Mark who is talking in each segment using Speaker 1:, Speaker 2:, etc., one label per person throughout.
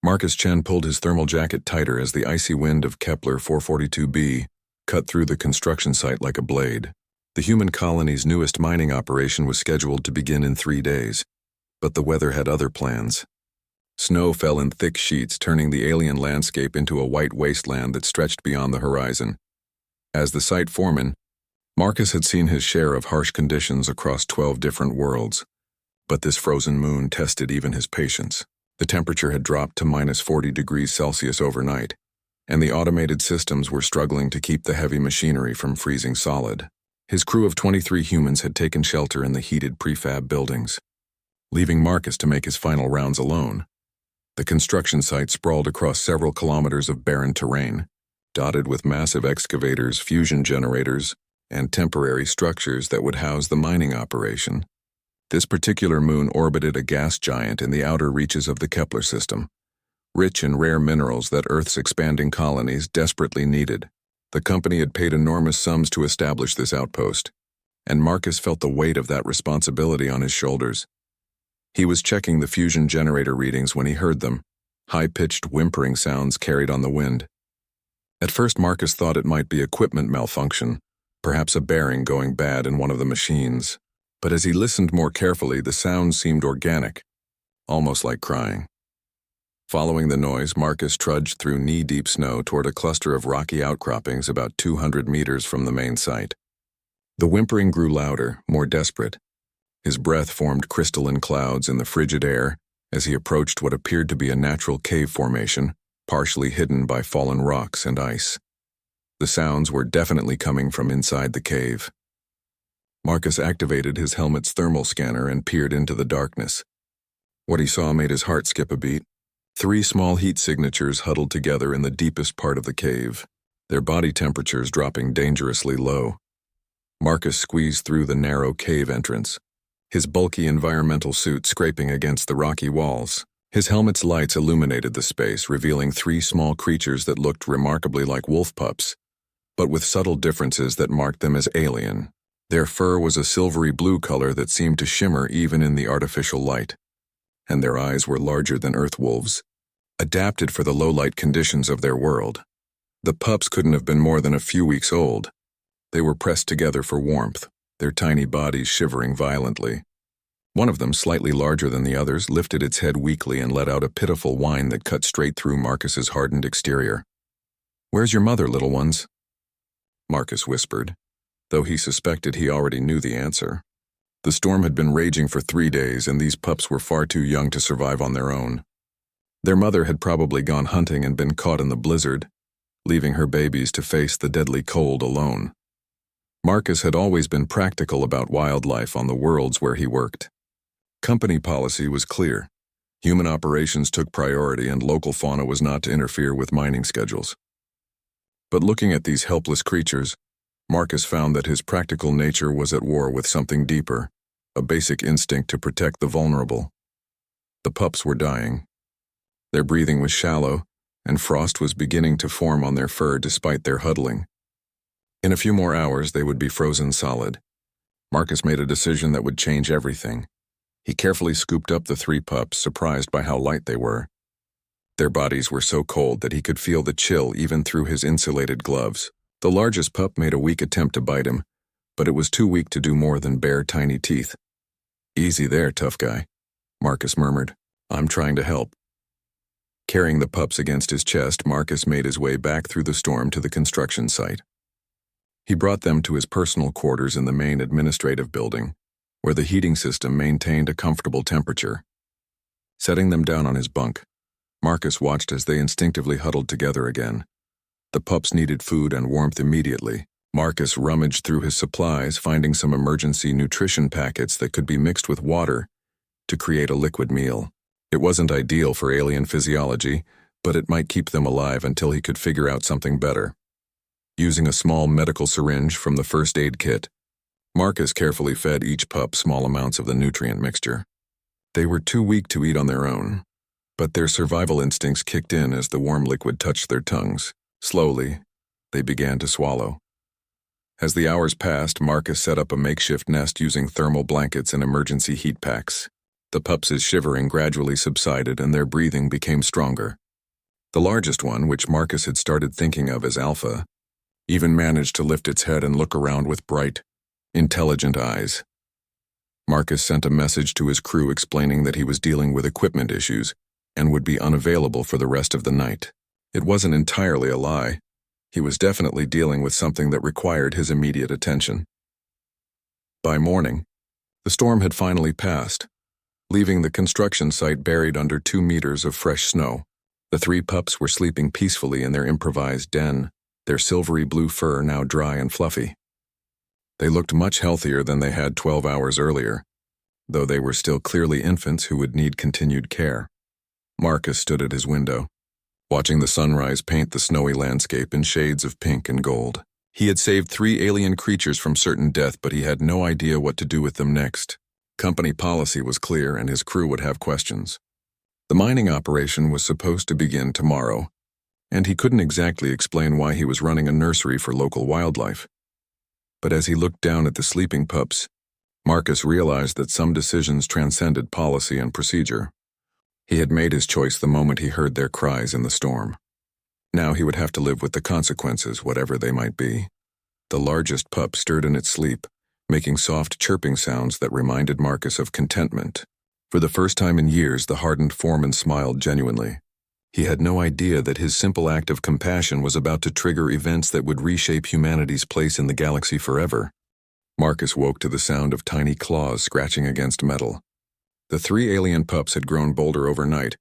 Speaker 1: Marcus Chen pulled his thermal jacket tighter as the icy wind of Kepler 442b cut through the construction site like a blade. The human colony's newest mining operation was scheduled to begin in 3 days, but the weather had other plans. Snow fell in thick sheets, turning the alien landscape into a white wasteland that stretched beyond the horizon. As the site foreman, Marcus had seen his share of harsh conditions across 12 different worlds, but this frozen moon tested even his patience. The temperature had dropped to minus 40 degrees Celsius overnight, and the automated systems were struggling to keep the heavy machinery from freezing solid. His crew of 23 humans had taken shelter in the heated prefab buildings, leaving Marcus to make his final rounds alone. The construction site sprawled across several kilometers of barren terrain, dotted with massive excavators, fusion generators, and temporary structures that would house the mining operation. This particular moon orbited a gas giant in the outer reaches of the Kepler system, rich in rare minerals that Earth's expanding colonies desperately needed. The company had paid enormous sums to establish this outpost, and Marcus felt the weight of that responsibility on his shoulders. He was checking the fusion generator readings when he heard them, high-pitched whimpering sounds carried on the wind. At first, Marcus thought it might be equipment malfunction, perhaps a bearing going bad in one of the machines. But as he listened more carefully, the sounds seemed organic, almost like crying. Following the noise, Marcus trudged through knee-deep snow toward a cluster of rocky outcroppings about 200 meters from the main site. The whimpering grew louder, more desperate. His breath formed crystalline clouds in the frigid air as he approached what appeared to be a natural cave formation, partially hidden by fallen rocks and ice. The sounds were definitely coming from inside the cave. Marcus activated his helmet's thermal scanner and peered into the darkness. What he saw made his heart skip a beat. 3 small heat signatures huddled together in the deepest part of the cave, their body temperatures dropping dangerously low. Marcus squeezed through the narrow cave entrance, his bulky environmental suit scraping against the rocky walls. His helmet's lights illuminated the space, revealing 3 small creatures that looked remarkably like wolf pups, but with subtle differences that marked them as alien. Their fur was a silvery blue color that seemed to shimmer even in the artificial light, and their eyes were larger than Earth wolves, adapted for the low-light conditions of their world. The pups couldn't have been more than a few weeks old. They were pressed together for warmth, their tiny bodies shivering violently. One of them, slightly larger than the others, lifted its head weakly and let out a pitiful whine that cut straight through Marcus's hardened exterior. "Where's your mother, little ones?" Marcus whispered, though he suspected he already knew the answer. The storm had been raging for 3 days, and these pups were far too young to survive on their own. Their mother had probably gone hunting and been caught in the blizzard, leaving her babies to face the deadly cold alone. Marcus had always been practical about wildlife on the worlds where he worked. Company policy was clear. Human operations took priority, and local fauna was not to interfere with mining schedules. But looking at these helpless creatures, Marcus found that his practical nature was at war with something deeper, a basic instinct to protect the vulnerable. The pups were dying. Their breathing was shallow, and frost was beginning to form on their fur despite their huddling. In a few more hours, they would be frozen solid. Marcus made a decision that would change everything. He carefully scooped up the 3 pups, surprised by how light they were. Their bodies were so cold that he could feel the chill even through his insulated gloves. The largest pup made a weak attempt to bite him, but it was too weak to do more than bare tiny teeth. "Easy there, tough guy," Marcus murmured. "I'm trying to help." Carrying the pups against his chest, Marcus made his way back through the storm to the construction site. He brought them to his personal quarters in the main administrative building, where the heating system maintained a comfortable temperature. Setting them down on his bunk, Marcus watched as they instinctively huddled together again. The pups needed food and warmth immediately. Marcus rummaged through his supplies, finding some emergency nutrition packets that could be mixed with water to create a liquid meal. It wasn't ideal for alien physiology, but it might keep them alive until he could figure out something better. Using a small medical syringe from the first aid kit, Marcus carefully fed each pup small amounts of the nutrient mixture. They were too weak to eat on their own, but their survival instincts kicked in as the warm liquid touched their tongues. Slowly, they began to swallow. As the hours passed, Marcus set up a makeshift nest using thermal blankets and emergency heat packs. The pups' shivering gradually subsided and their breathing became stronger. The largest one, which Marcus had started thinking of as Alpha, even managed to lift its head and look around with bright, intelligent eyes. Marcus sent a message to his crew explaining that he was dealing with equipment issues and would be unavailable for the rest of the night. It wasn't entirely a lie. He was definitely dealing with something that required his immediate attention. By morning, the storm had finally passed, leaving the construction site buried under 2 meters of fresh snow. The 3 pups were sleeping peacefully in their improvised den, their silvery blue fur now dry and fluffy. They looked much healthier than they had 12 hours earlier, though they were still clearly infants who would need continued care. Marcus stood at his window, watching the sunrise paint the snowy landscape in shades of pink and gold. He had saved 3 alien creatures from certain death, but he had no idea what to do with them next. Company policy was clear, and his crew would have questions. The mining operation was supposed to begin tomorrow, and he couldn't exactly explain why he was running a nursery for local wildlife. But as he looked down at the sleeping pups, Marcus realized that some decisions transcended policy and procedure. He had made his choice the moment he heard their cries in the storm. Now he would have to live with the consequences, whatever they might be. The largest pup stirred in its sleep, making soft chirping sounds that reminded Marcus of contentment. For the first time in years, the hardened Foreman smiled genuinely. He had no idea that his simple act of compassion was about to trigger events that would reshape humanity's place in the galaxy forever. Marcus woke to the sound of tiny claws scratching against metal. The 3 alien pups had grown bolder overnight,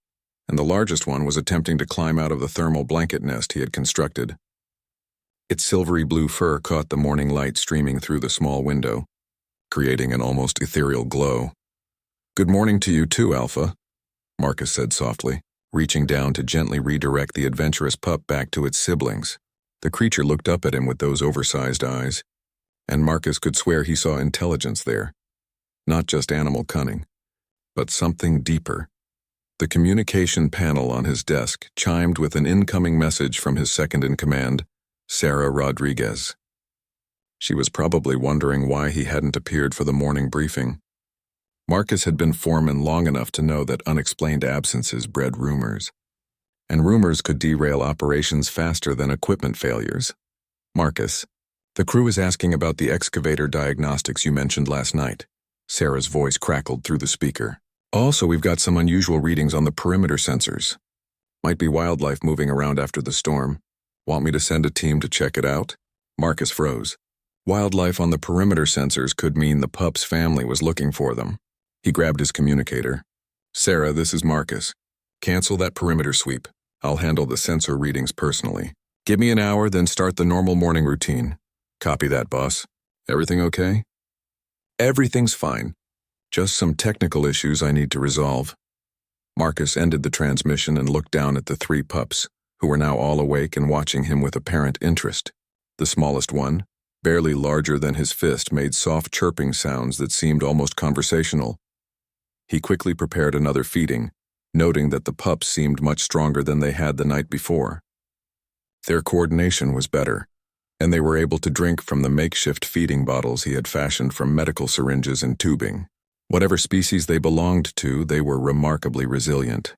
Speaker 1: and the largest one was attempting to climb out of the thermal blanket nest he had constructed. Its silvery blue fur caught the morning light streaming through the small window, creating an almost ethereal glow. "Good morning to you too, Alpha," Marcus said softly, reaching down to gently redirect the adventurous pup back to its siblings. The creature looked up at him with those oversized eyes, and Marcus could swear he saw intelligence there. Not just animal cunning, but something deeper. The communication panel on his desk chimed with an incoming message from his second-in-command, Sarah Rodriguez. She was probably wondering why he hadn't appeared for the morning briefing. Marcus had been foreman long enough to know that unexplained absences bred rumors, and rumors could derail operations faster than equipment failures. "Marcus, the crew is asking about the excavator diagnostics you mentioned last night." Sarah's voice crackled through the speaker. "Also, we've got some unusual readings on the perimeter sensors. Might be wildlife moving around after the storm. Want me to send a team to check it out?" Marcus froze. Wildlife on the perimeter sensors could mean the pup's family was looking for them. He grabbed his communicator. "Sarah, this is Marcus. Cancel that perimeter sweep. I'll handle the sensor readings personally. Give me an hour, then start the normal morning routine." "Copy that, boss. Everything okay?" "Everything's fine. Just some technical issues I need to resolve." Marcus ended the transmission and looked down at the 3 pups, who were now all awake and watching him with apparent interest. The smallest one, barely larger than his fist, made soft chirping sounds that seemed almost conversational. He quickly prepared another feeding, noting that the pups seemed much stronger than they had the night before. Their coordination was better, and they were able to drink from the makeshift feeding bottles he had fashioned from medical syringes and tubing. Whatever species they belonged to, they were remarkably resilient.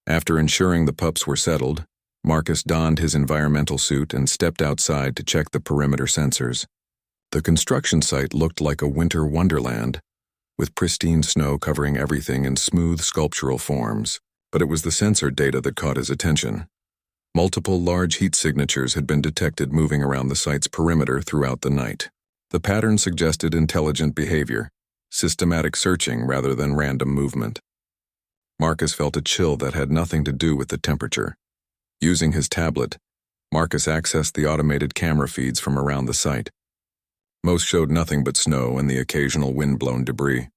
Speaker 1: After ensuring the pups were settled, Marcus donned his environmental suit and stepped outside to check the perimeter sensors. The construction site looked like a winter wonderland, with pristine snow covering everything in smooth sculptural forms, but it was the sensor data that caught his attention. Multiple large heat signatures had been detected moving around the site's perimeter throughout the night. The pattern suggested intelligent behavior, systematic searching rather than random movement. Marcus felt a chill that had nothing to do with the temperature. Using his tablet, Marcus accessed the automated camera feeds from around the site. Most showed nothing but snow and the occasional wind-blown debris.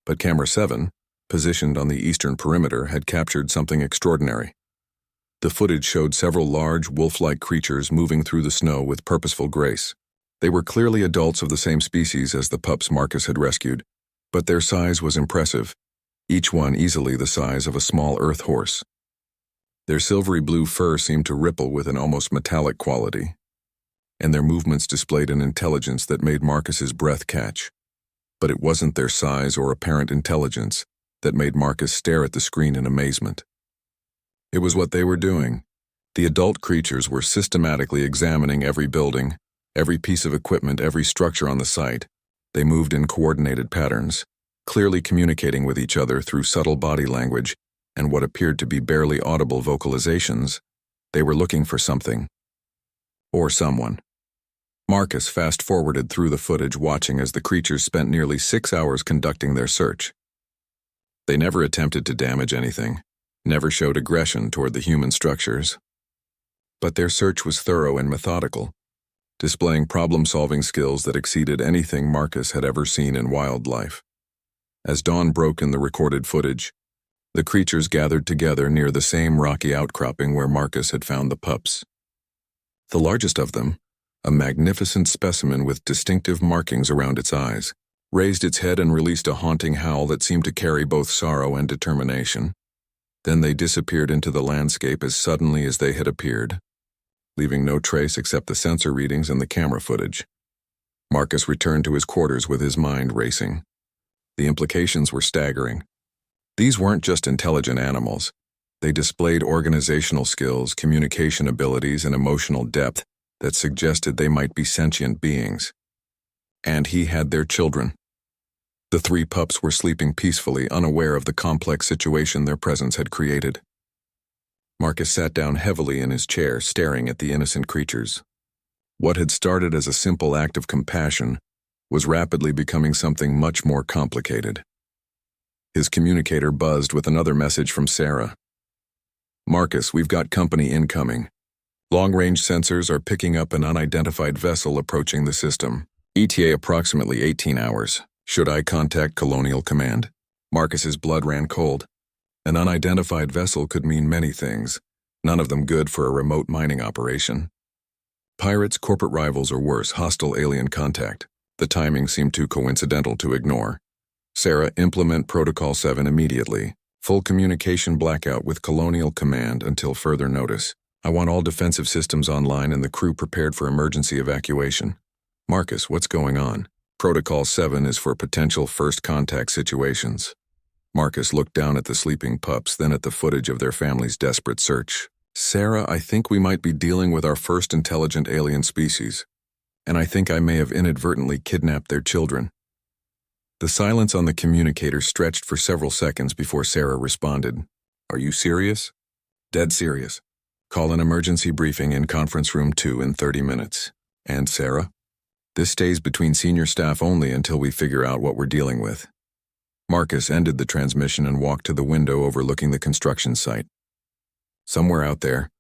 Speaker 1: But Camera 7, positioned on the eastern perimeter, had captured something extraordinary. The footage showed several large, wolf-like creatures moving through the snow with purposeful grace. They were clearly adults of the same species as the pups Marcus had rescued, but their size was impressive, each one easily the size of a small earth horse. Their silvery blue fur seemed to ripple with an almost metallic quality, and their movements displayed an intelligence that made Marcus's breath catch. But it wasn't their size or apparent intelligence. that made Marcus stare at the screen in amazement. It was what they were doing. The adult creatures were systematically examining every building, every piece of equipment, every structure on the site. They moved in coordinated patterns, clearly communicating with each other through subtle body language and what appeared to be barely audible vocalizations. They were looking for something. Or someone. Marcus fast-forwarded through the footage, watching as the creatures spent nearly 6 hours conducting their search. They never attempted to damage anything, never showed aggression toward the human structures. But their search was thorough and methodical, displaying problem-solving skills that exceeded anything Marcus had ever seen in wildlife. As dawn broke in the recorded footage, the creatures gathered together near the same rocky outcropping where Marcus had found the pups. The largest of them, a magnificent specimen with distinctive markings around its eyes, raised its head and released a haunting howl that seemed to carry both sorrow and determination. Then they disappeared into the landscape as suddenly as they had appeared, leaving no trace except the sensor readings and the camera footage. Marcus returned to his quarters with his mind racing. The implications were staggering. These weren't just intelligent animals. They displayed organizational skills, communication abilities, and emotional depth that suggested they might be sentient beings. And he had their children. The 3 pups were sleeping peacefully, unaware of the complex situation their presence had created. Marcus sat down heavily in his chair, staring at the innocent creatures. What had started as a simple act of compassion was rapidly becoming something much more complicated. His communicator buzzed with another message from Sarah. "Marcus, we've got company incoming. Long-range sensors are picking up an unidentified vessel approaching the system. ETA approximately 18 hours. Should I contact Colonial Command?" Marcus's blood ran cold. An unidentified vessel could mean many things, none of them good for a remote mining operation. Pirates, corporate rivals, or worse, hostile alien contact. The timing seemed too coincidental to ignore. "Sarah, implement Protocol 7 immediately. Full communication blackout with Colonial Command until further notice. I want all defensive systems online and the crew prepared for emergency evacuation." "Marcus, what's going on?" "Protocol 7 is for potential first contact situations." Marcus looked down at the sleeping pups, then at the footage of their family's desperate search. "Sarah, I think we might be dealing with our first intelligent alien species, and I think I may have inadvertently kidnapped their children." The silence on the communicator stretched for several seconds before Sarah responded. "Are you serious?" "Dead serious. Call an emergency briefing in conference room 2 in 30 minutes. And Sarah? This stays between senior staff only until we figure out what we're dealing with." Marcus ended the transmission and walked to the window overlooking the construction site. Somewhere out there,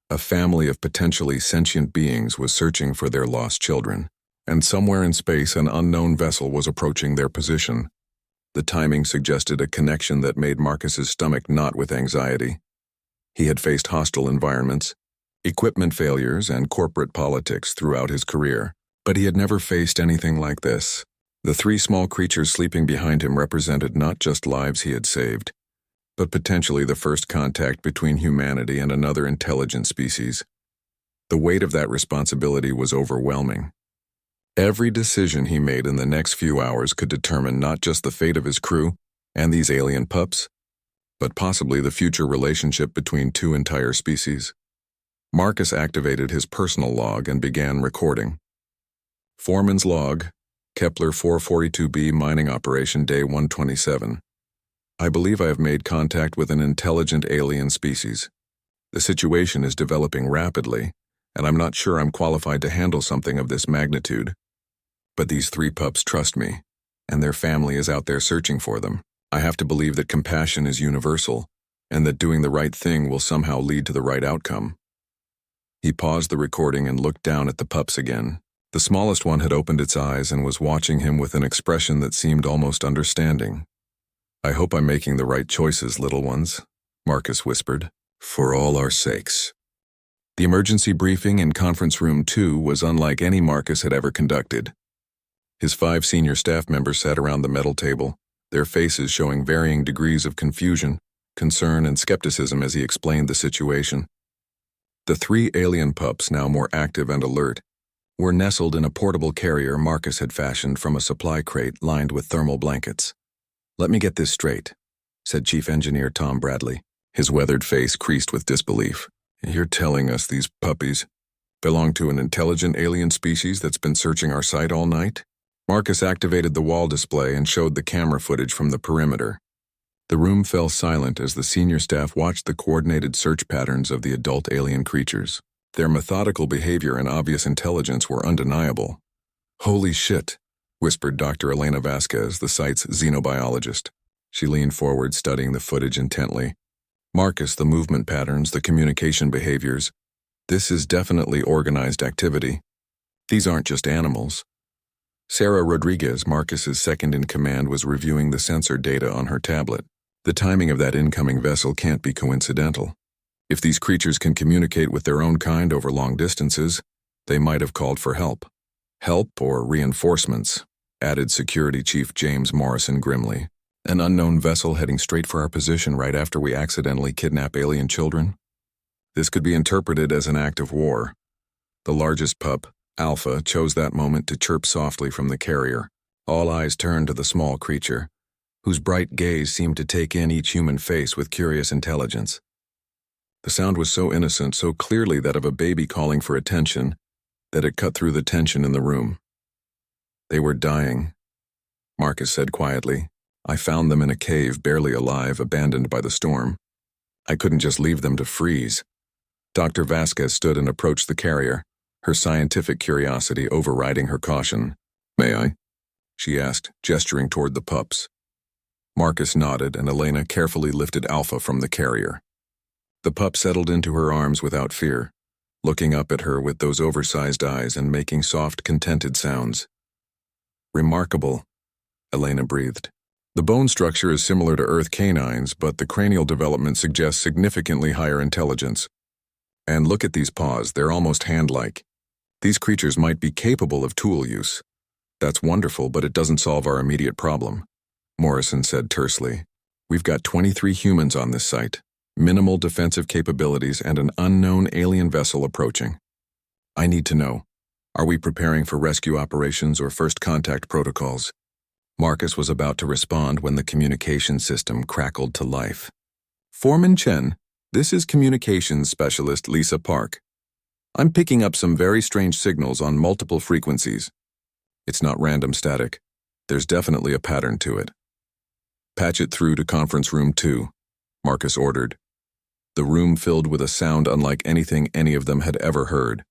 Speaker 1: a family of potentially sentient beings was searching for their lost children. And somewhere in space, an unknown vessel was approaching their position. The timing suggested a connection that made Marcus's stomach knot with anxiety. He had faced hostile environments, equipment failures, and corporate politics throughout his career, but he had never faced anything like this. The 3 small creatures sleeping behind him represented not just lives he had saved, but potentially the first contact between humanity and another intelligent species. The weight of that responsibility was overwhelming. Every decision he made in the next few hours could determine not just the fate of his crew and these alien pups, but possibly the future relationship between 2 entire species. Marcus activated his personal log and began recording. Foreman's log, Kepler 442b mining operation day 127. I believe I have made contact with an intelligent alien species. The situation is developing rapidly, and I'm not sure I'm qualified to handle something of this magnitude. But these 3 pups trust me, and their family is out there searching for them. I have to believe that compassion is universal, and that doing the right thing will somehow lead to the right outcome. He paused the recording and looked down at the pups again. The smallest one had opened its eyes and was watching him with an expression that seemed almost understanding. "I hope I'm making the right choices, little ones," Marcus whispered. "For all our sakes." The emergency briefing in conference room 2 was unlike any Marcus had ever conducted. His 5 senior staff members sat around the metal table, their faces showing varying degrees of confusion, concern, and skepticism as he explained the situation. The 3 alien pups, now more active and alert, were nestled in a portable carrier Marcus had fashioned from a supply crate lined with thermal blankets. "Let me get this straight. said Chief Engineer Tom Bradley, his weathered face creased with disbelief. You're telling us these puppies belong to an intelligent alien species that's been searching our site all night? Marcus activated the wall display and showed the camera footage from the perimeter. The room fell silent as the senior staff watched the coordinated search patterns of the adult alien creatures. Their methodical behavior and obvious intelligence were undeniable. Holy shit, whispered Dr. Elena Vasquez, the site's xenobiologist. She leaned forward, studying the footage intently. Marcus, the movement patterns, the communication behaviors. This is definitely organized activity. These aren't just animals. Sarah Rodriguez, Marcus's second-in-command, was reviewing the sensor data on her tablet. The timing of that incoming vessel can't be coincidental. If these creatures can communicate with their own kind over long distances, they might have called for help. Help or reinforcements, added Security Chief James Morrison grimly. An unknown vessel heading straight for our position right after we accidentally kidnap alien children? This could be interpreted as an act of war. The largest pup, Alpha, chose that moment to chirp softly from the carrier. All eyes turned to the small creature, whose bright gaze seemed to take in each human face with curious intelligence. The sound was so innocent, so clearly that of a baby calling for attention, that it cut through the tension in the room. They were dying, Marcus said quietly. I found them in a cave, barely alive, abandoned by the storm. I couldn't just leave them to freeze. Dr. Vasquez stood and approached the carrier, her scientific curiosity overriding her caution. May I? She asked, gesturing toward the pups. Marcus nodded, and Elena carefully lifted Alpha from the carrier. The pup settled into her arms without fear, looking up at her with those oversized eyes and making soft, contented sounds. Remarkable, Elena breathed. The bone structure is similar to Earth canines, but the cranial development suggests significantly higher intelligence. And look at these paws, they're almost hand-like. These creatures might be capable of tool use. That's wonderful, but it doesn't solve our immediate problem, Morrison said tersely. We've got 23 humans on this site, minimal defensive capabilities, and an unknown alien vessel approaching. I need to know, are we preparing for rescue operations or first contact protocols? Marcus was about to respond when the communication system crackled to life. Foreman Chen, this is communications specialist Lisa Park. I'm picking up some very strange signals on multiple frequencies. It's not random static. There's definitely a pattern to it. Patch it through to conference room 2, Marcus ordered. The room filled with a sound unlike anything any of them had ever heard.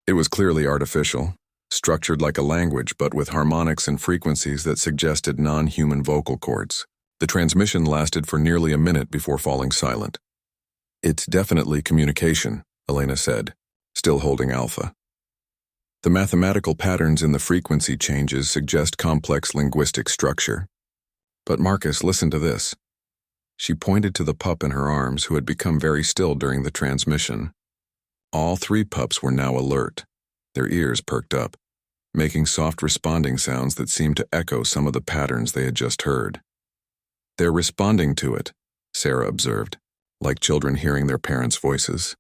Speaker 1: It was clearly artificial, structured like a language, but with harmonics and frequencies that suggested non-human vocal cords. The transmission lasted for nearly a minute before falling silent. It's definitely communication, Elena said, still holding Alpha. The mathematical patterns in the frequency changes suggest complex linguistic structure. But Marcus, listen to this. She pointed to the pup in her arms, who had become very still during the transmission. All 3 pups were now alert, their ears perked up, making soft responding sounds that seemed to echo some of the patterns they had just heard. They're responding to it, Sarah observed, like children hearing their parents' voices.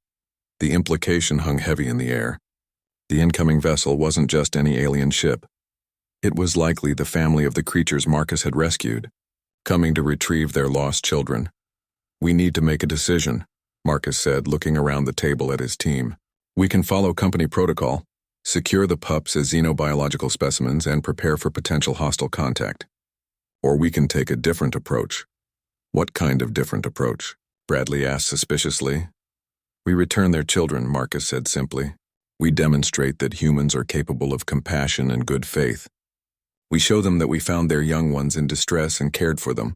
Speaker 1: The implication hung heavy in the air. The incoming vessel wasn't just any alien ship. It was likely the family of the creatures Marcus had rescued, coming to retrieve their lost children. We need to make a decision, Marcus said, looking around the table at his team. We can follow company protocol, secure the pups as xenobiological specimens, and prepare for potential hostile contact. Or we can take a different approach. What kind of different approach? Bradley asked suspiciously. We return their children, Marcus said simply. We demonstrate that humans are capable of compassion and good faith. We show them that we found their young ones in distress and cared for them.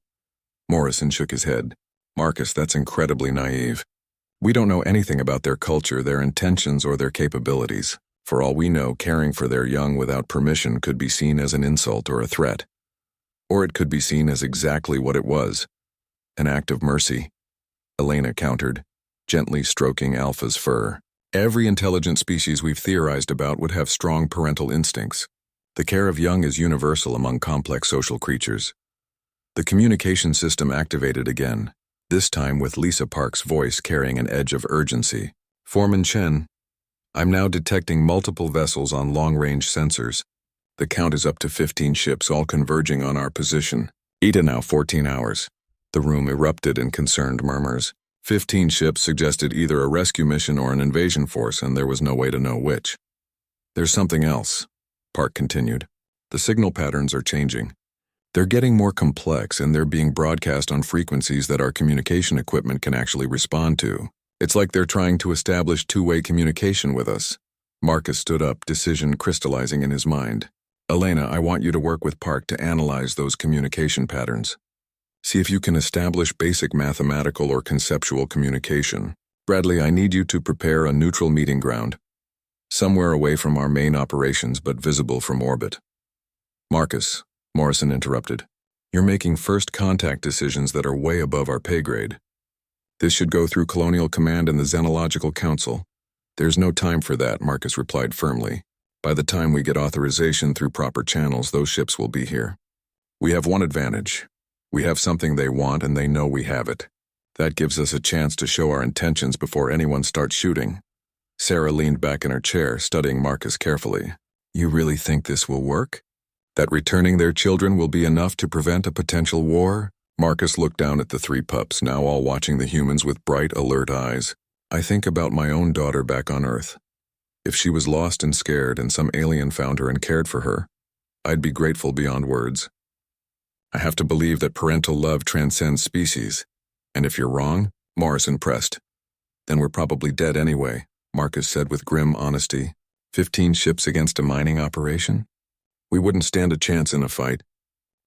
Speaker 1: Morrison shook his head. Marcus, that's incredibly naive. We don't know anything about their culture, their intentions, or their capabilities. For all we know, caring for their young without permission could be seen as an insult or a threat. Or it could be seen as exactly what it was, an act of mercy. Elena countered, gently stroking Alpha's fur. Every intelligent species we've theorized about would have strong parental instincts. The care of young is universal among complex social creatures. The communication system activated again, this time with Lisa Park's voice carrying an edge of urgency. Foreman Chen, I'm now detecting multiple vessels on long-range sensors. The count is up to 15 ships, all converging on our position. ETA now 14 hours. The room erupted in concerned murmurs. 15 ships suggested either a rescue mission or an invasion force, and there was no way to know which. There's something else, Park continued. The signal patterns are changing. They're getting more complex, and they're being broadcast on frequencies that our communication equipment can actually respond to. It's like they're trying to establish two-way communication with us. Marcus stood up, decision crystallizing in his mind. Elena, I want you to work with Park to analyze those communication patterns. See if you can establish basic mathematical or conceptual communication. Bradley, I need you to prepare a neutral meeting ground, somewhere away from our main operations but visible from orbit. Marcus, Morrison interrupted. You're making first contact decisions that are way above our pay grade. This should go through Colonial Command and the Xenological Council. There's no time for that, Marcus replied firmly. By the time we get authorization through proper channels, those ships will be here. We have one advantage. We have something they want and they know we have it. That gives us a chance to show our intentions before anyone starts shooting. Sarah leaned back in her chair, studying Marcus carefully. You really think this will work? That returning their children will be enough to prevent a potential war? Marcus looked down at the three pups, now all watching the humans with bright, alert eyes. I think about my own daughter back on Earth. If she was lost and scared and some alien found her and cared for her, I'd be grateful beyond words. I have to believe that parental love transcends species. And if you're wrong, Morrison pressed. Then we're probably dead anyway, Marcus said with grim honesty. 15 ships against a mining operation? We wouldn't stand a chance in a fight.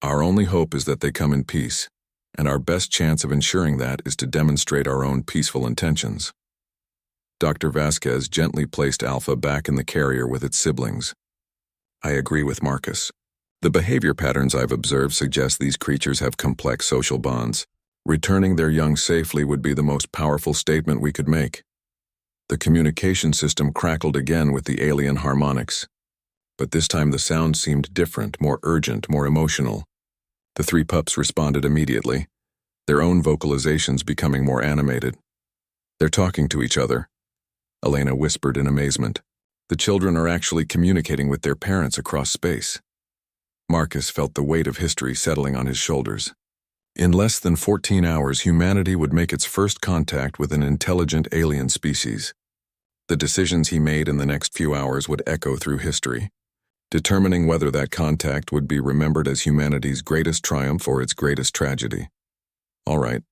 Speaker 1: Our only hope is that they come in peace, and our best chance of ensuring that is to demonstrate our own peaceful intentions. Dr. Vasquez gently placed Alpha back in the carrier with its siblings. I agree with Marcus. The behavior patterns I've observed suggest these creatures have complex social bonds. Returning their young safely would be the most powerful statement we could make. The communication system crackled again with the alien harmonics. But this time the sound seemed different, more urgent, more emotional. The three pups responded immediately, their own vocalizations becoming more animated. They're talking to each other, Elena whispered in amazement. The children are actually communicating with their parents across space. Marcus felt the weight of history settling on his shoulders. In less than 14 hours, humanity would make its first contact with an intelligent alien species. The decisions he made in the next few hours would echo through history, determining whether that contact would be remembered as humanity's greatest triumph or its greatest tragedy. All right,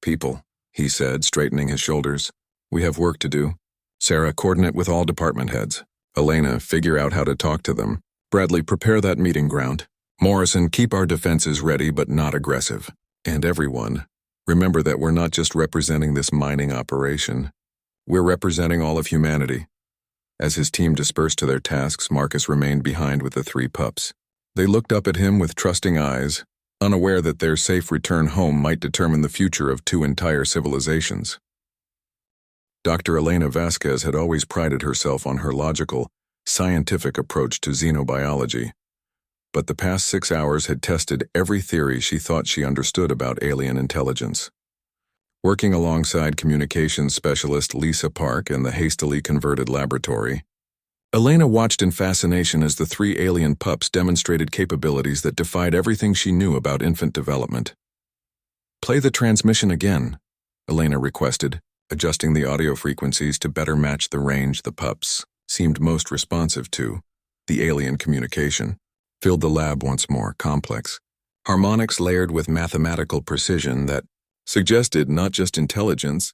Speaker 1: people, he said, straightening his shoulders. We have work to do. Sarah, coordinate with all department heads. Elena, figure out how to talk to them. Bradley, prepare that meeting ground. Morrison, keep our defenses ready but not aggressive. And everyone, remember that we're not just representing this mining operation. We're representing all of humanity. As his team dispersed to their tasks, Marcus remained behind with the three pups. They looked up at him with trusting eyes, unaware that their safe return home might determine the future of two entire civilizations. Dr. Elena Vasquez had always prided herself on her logical, scientific approach to xenobiology. But the past 6 hours had tested every theory she thought she understood about alien intelligence. Working alongside communications specialist Lisa Park in the hastily converted laboratory, Elena watched in fascination as the three alien pups demonstrated capabilities that defied everything she knew about infant development. Play the transmission again, Elena requested, adjusting the audio frequencies to better match the range the pups seemed most responsive to. The alien communication filled the lab once more, complex. Harmonics layered with mathematical precision that suggested not just intelligence,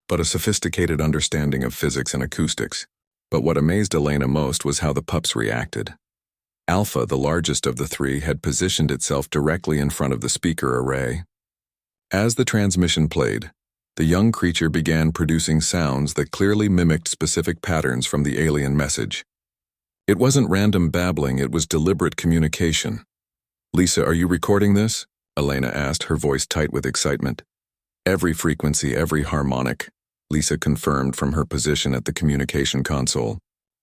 Speaker 1: but a sophisticated understanding of physics and acoustics. But what amazed Elena most was how the pups reacted. Alpha, the largest of the three, had positioned itself directly in front of the speaker array. As the transmission played, the young creature began producing sounds that clearly mimicked specific patterns from the alien message. It wasn't random babbling, it was deliberate communication. Lisa, are you recording this? Elena asked, her voice tight with excitement. Every frequency, every harmonic, Lisa confirmed from her position at the communication console.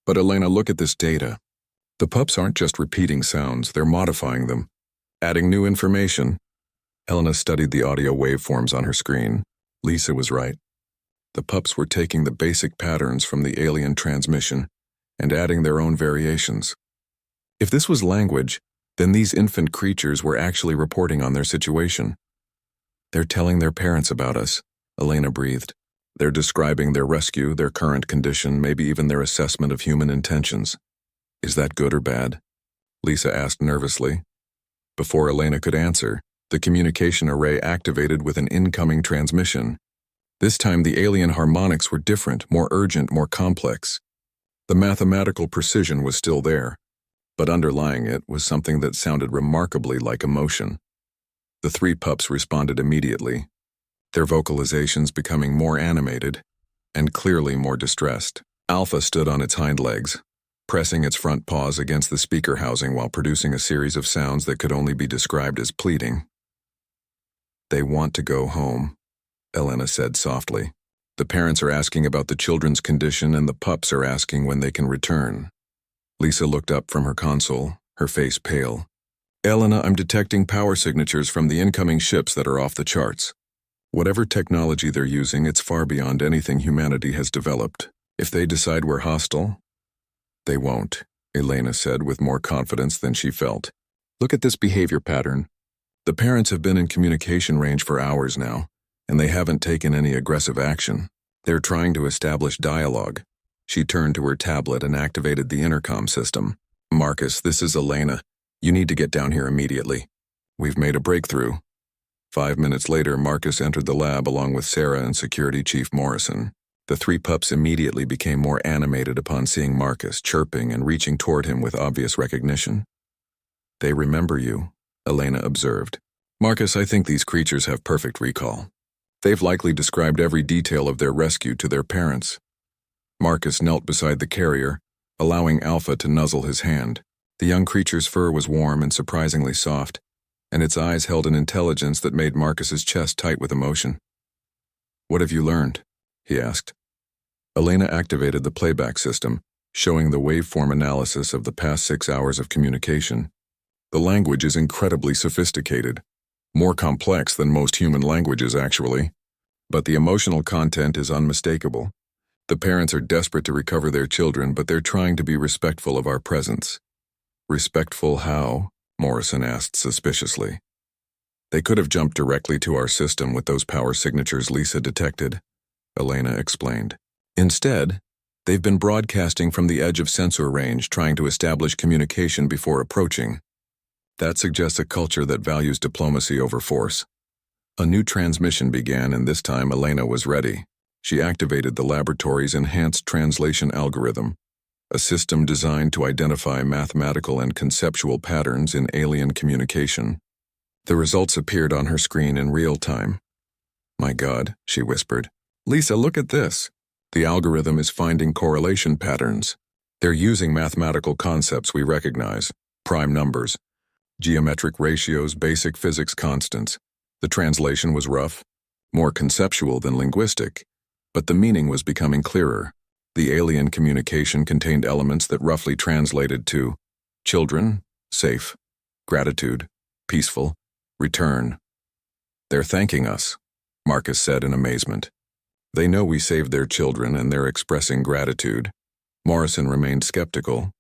Speaker 1: But Elena, look at this data. The pups aren't just repeating sounds, they're modifying them, adding new information. Elena studied the audio waveforms on her screen. Lisa was right. The pups were taking the basic patterns from the alien transmission and adding their own variations. If this was language, then these infant creatures were actually reporting on their situation. They're telling their parents about us, Elena breathed. They're describing their rescue, their current condition, maybe even their assessment of human intentions. Is that good or bad? Lisa asked nervously. Before Elena could answer, the communication array activated with an incoming transmission. This time the alien harmonics were different, more urgent, more complex. The mathematical precision was still there, but underlying it was something that sounded remarkably like emotion. The three pups responded immediately, their vocalizations becoming more animated and clearly more distressed. Alpha stood on its hind legs, pressing its front paws against the speaker housing while producing a series of sounds that could only be described as pleading. They want to go home, Elena said softly. The parents are asking about the children's condition and the pups are asking when they can return. Lisa looked up from her console, her face pale. Elena, I'm detecting power signatures from the incoming ships that are off the charts. Whatever technology they're using, it's far beyond anything humanity has developed. If they decide we're hostile, they won't, Elena said with more confidence than she felt. Look at this behavior pattern. The parents have been in communication range for hours now, and they haven't taken any aggressive action. They're trying to establish dialogue. She turned to her tablet and activated the intercom system. Marcus, this is Elena. You need to get down here immediately. We've made a breakthrough. 5 minutes later, Marcus entered the lab along with Sarah and Security Chief Morrison. The three pups immediately became more animated upon seeing Marcus, chirping and reaching toward him with obvious recognition. They remember you, Elena observed. Marcus, I think these creatures have perfect recall. They've likely described every detail of their rescue to their parents. Marcus knelt beside the carrier, allowing Alpha to nuzzle his hand. The young creature's fur was warm and surprisingly soft, and its eyes held an intelligence that made Marcus's chest tight with emotion. What have you learned? He asked. Elena activated the playback system, showing the waveform analysis of the past 6 hours of communication. The language is incredibly sophisticated, more complex than most human languages actually, but the emotional content is unmistakable. The parents are desperate to recover their children, but they're trying to be respectful of our presence. Respectful how? Morrison asked suspiciously. They could have jumped directly to our system with those power signatures Lisa detected, Elena explained. Instead, they've been broadcasting from the edge of sensor range, trying to establish communication before approaching. That suggests a culture that values diplomacy over force. A new transmission began, and this time Elena was ready. She activated the laboratory's enhanced translation algorithm, a system designed to identify mathematical and conceptual patterns in alien communication. The results appeared on her screen in real time. My God, she whispered. Lisa, look at this. The algorithm is finding correlation patterns. They're using mathematical concepts we recognize, prime numbers, geometric ratios, basic physics constants. The translation was rough, more conceptual than linguistic, but the meaning was becoming clearer. The alien communication contained elements that roughly translated to children, safe, gratitude, peaceful, return. They're thanking us, Marcus said in amazement. They know we saved their children and they're expressing gratitude. Morrison remained skeptical,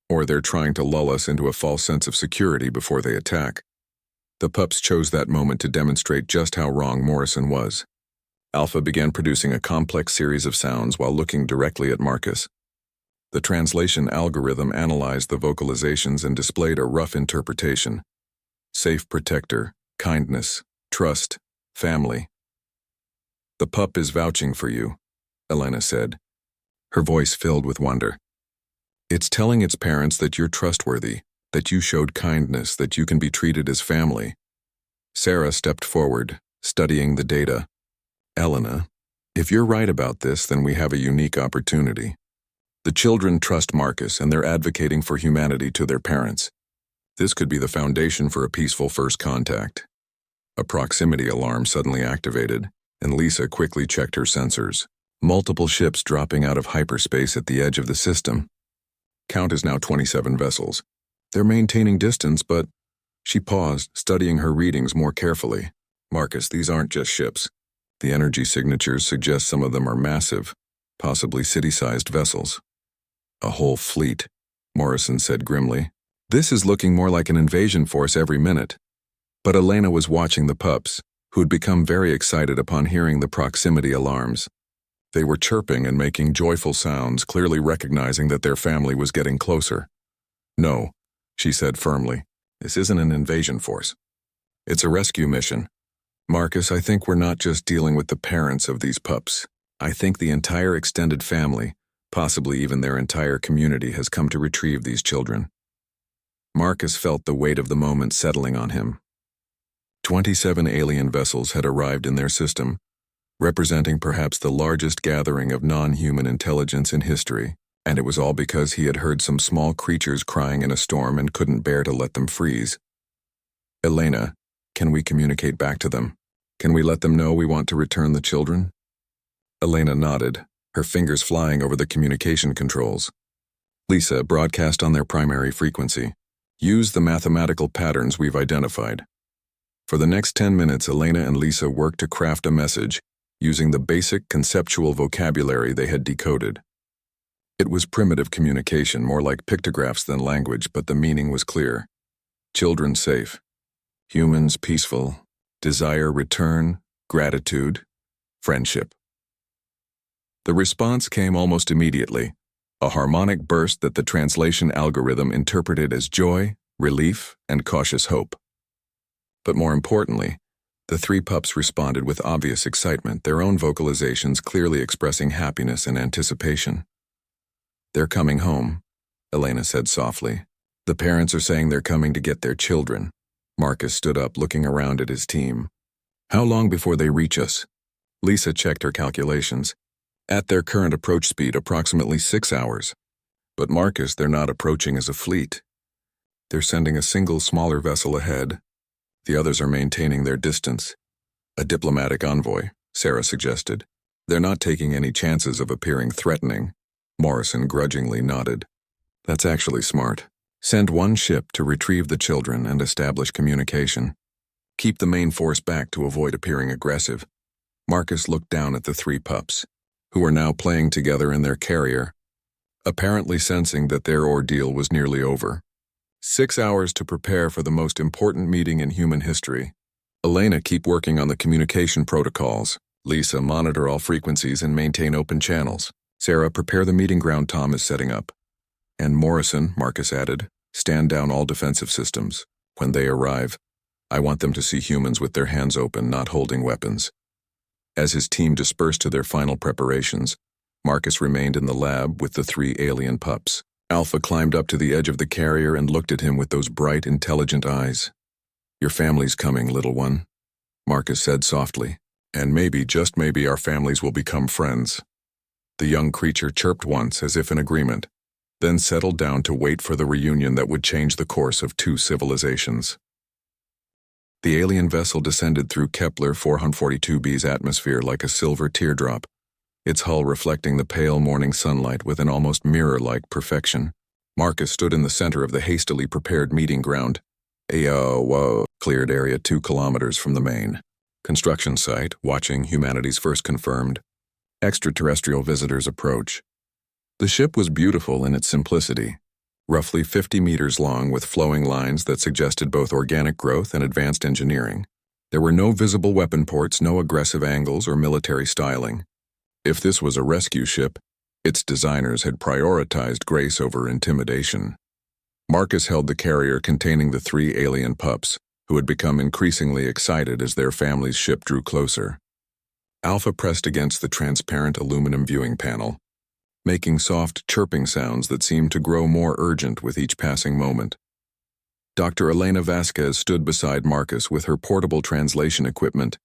Speaker 1: or they're trying to lull us into a false sense of security before they attack. The pups chose that moment to demonstrate just how wrong Morrison was. Alpha began producing a complex series of sounds while looking directly at Marcus. The translation algorithm analyzed the vocalizations and displayed a rough interpretation. Safe protector, kindness, trust, family. The pup is vouching for you, Elena said, her voice filled with wonder. It's telling its parents that you're trustworthy, that you showed kindness, that you can be treated as family. Sarah stepped forward, studying the data. Elena, if you're right about this, then we have a unique opportunity. The children trust Marcus and they're advocating for humanity to their parents. This could be the foundation for a peaceful first contact. A proximity alarm suddenly activated, and Lisa quickly checked her sensors. Multiple ships dropping out of hyperspace at the edge of the system. Count is now 27 vessels. They're maintaining distance, but... She paused, studying her readings more carefully. Marcus, these aren't just ships. The energy signatures suggest some of them are massive, possibly city-sized vessels. A whole fleet, Morrison said grimly. This is looking more like an invasion force every minute. But Elena was watching the pups, who'd become very excited upon hearing the proximity alarms. They were chirping and making joyful sounds, clearly recognizing that their family was getting closer. "No," she said firmly. "This isn't an invasion force. It's a rescue mission. Marcus, I think we're not just dealing with the parents of these pups. I think the entire extended family, possibly even their entire community, has come to retrieve these children." Marcus felt the weight of the moment settling on him. 27 alien vessels had arrived in their system, representing perhaps the largest gathering of non-human intelligence in history, and it was all because he had heard some small creatures crying in a storm and couldn't bear to let them freeze. "Elena, can we communicate back to them? Can we let them know we want to return the children?" Elena nodded, her fingers flying over the communication controls. "Lisa, broadcast on their primary frequency. Use the mathematical patterns we've identified." For the next 10 minutes, Elena and Lisa worked to craft a message using the basic conceptual vocabulary they had decoded. It was primitive communication, more like pictographs than language, but the meaning was clear. Children safe. Humans peaceful. Desire return, gratitude, friendship. The response came almost immediately, a harmonic burst that the translation algorithm interpreted as joy, relief, and cautious hope. But more importantly, the three pups responded with obvious excitement, their own vocalizations clearly expressing happiness and anticipation. "They're coming home," Elena said softly. "The parents are saying they're coming to get their children." Marcus stood up, looking around at his team. "How long before they reach us?" Lisa checked her calculations. "At their current approach speed, approximately 6 hours. But Marcus, they're not approaching as a fleet. They're sending a single smaller vessel ahead. The others are maintaining their distance." "A diplomatic envoy," Sarah suggested. "They're not taking any chances of appearing threatening." Morrison grudgingly nodded. "That's actually smart. Send one ship to retrieve the children and establish communication. Keep the main force back to avoid appearing aggressive." Marcus looked down at the three pups, who were now playing together in their carrier, apparently sensing that their ordeal was nearly over. 6 hours to prepare for the most important meeting in human history. Elena, keep working on the communication protocols. Lisa, monitor all frequencies and maintain open channels. Sarah, prepare the meeting ground Tom is setting up. And Morrison, Marcus added, stand down all defensive systems. When they arrive, I want them to see humans with their hands open, not holding weapons. As his team dispersed to their final preparations, Marcus remained in the lab with the three alien pups. Alpha climbed up to the edge of the carrier and looked at him with those bright, intelligent eyes. "Your family's coming, little one," Marcus said softly. "And maybe, just maybe, our families will become friends." The young creature chirped once as if in agreement, then settled down to wait for the reunion that would change the course of two civilizations. The alien vessel descended through Kepler 442b's atmosphere like a silver teardrop, its hull reflecting the pale morning sunlight with an almost mirror-like perfection. Marcus stood in the center of the hastily prepared meeting ground, a cleared area 2 kilometers from the main construction site, watching humanity's first confirmed extraterrestrial visitors approach. The ship was beautiful in its simplicity, roughly 50 meters long with flowing lines that suggested both organic growth and advanced engineering. There were no visible weapon ports, no aggressive angles or military styling. If this was a rescue ship, its designers had prioritized grace over intimidation. Marcus held the carrier containing the three alien pups, who had become increasingly excited as their family's ship drew closer. Alpha pressed against the transparent aluminum viewing panel, making soft chirping sounds that seemed to grow more urgent with each passing moment. Dr. Elena Vasquez stood beside Marcus with her portable translation equipment,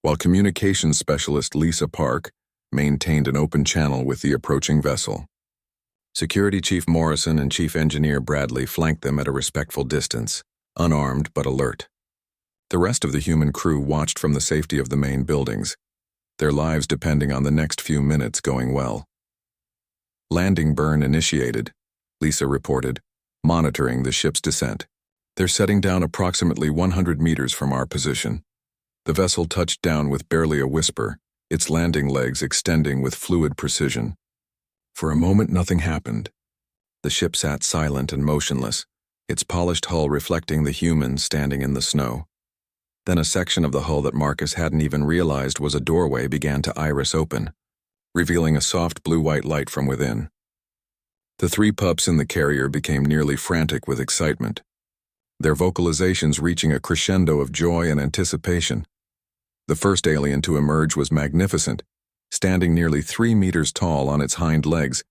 Speaker 1: while communications specialist Lisa Park maintained an open channel with the approaching vessel. Security Chief Morrison and Chief Engineer Bradley flanked them at a respectful distance, unarmed but alert. The rest of the human crew watched from the safety of the main buildings, their lives depending on the next few minutes going well. "Landing burn initiated," Lisa reported, monitoring the ship's descent. "They're setting down approximately 100 meters from our position." The vessel touched down with barely a whisper, its landing legs extending with fluid precision. For a moment nothing happened. The ship sat silent and motionless, its polished hull reflecting the humans standing in the snow. Then a section of the hull that Marcus hadn't even realized was a doorway began to iris open, revealing a soft blue-white light from within. The three pups in the carrier became nearly frantic with excitement, their vocalizations reaching a crescendo of joy and anticipation. The first alien to emerge was magnificent, standing nearly 3 meters tall on its hind legs.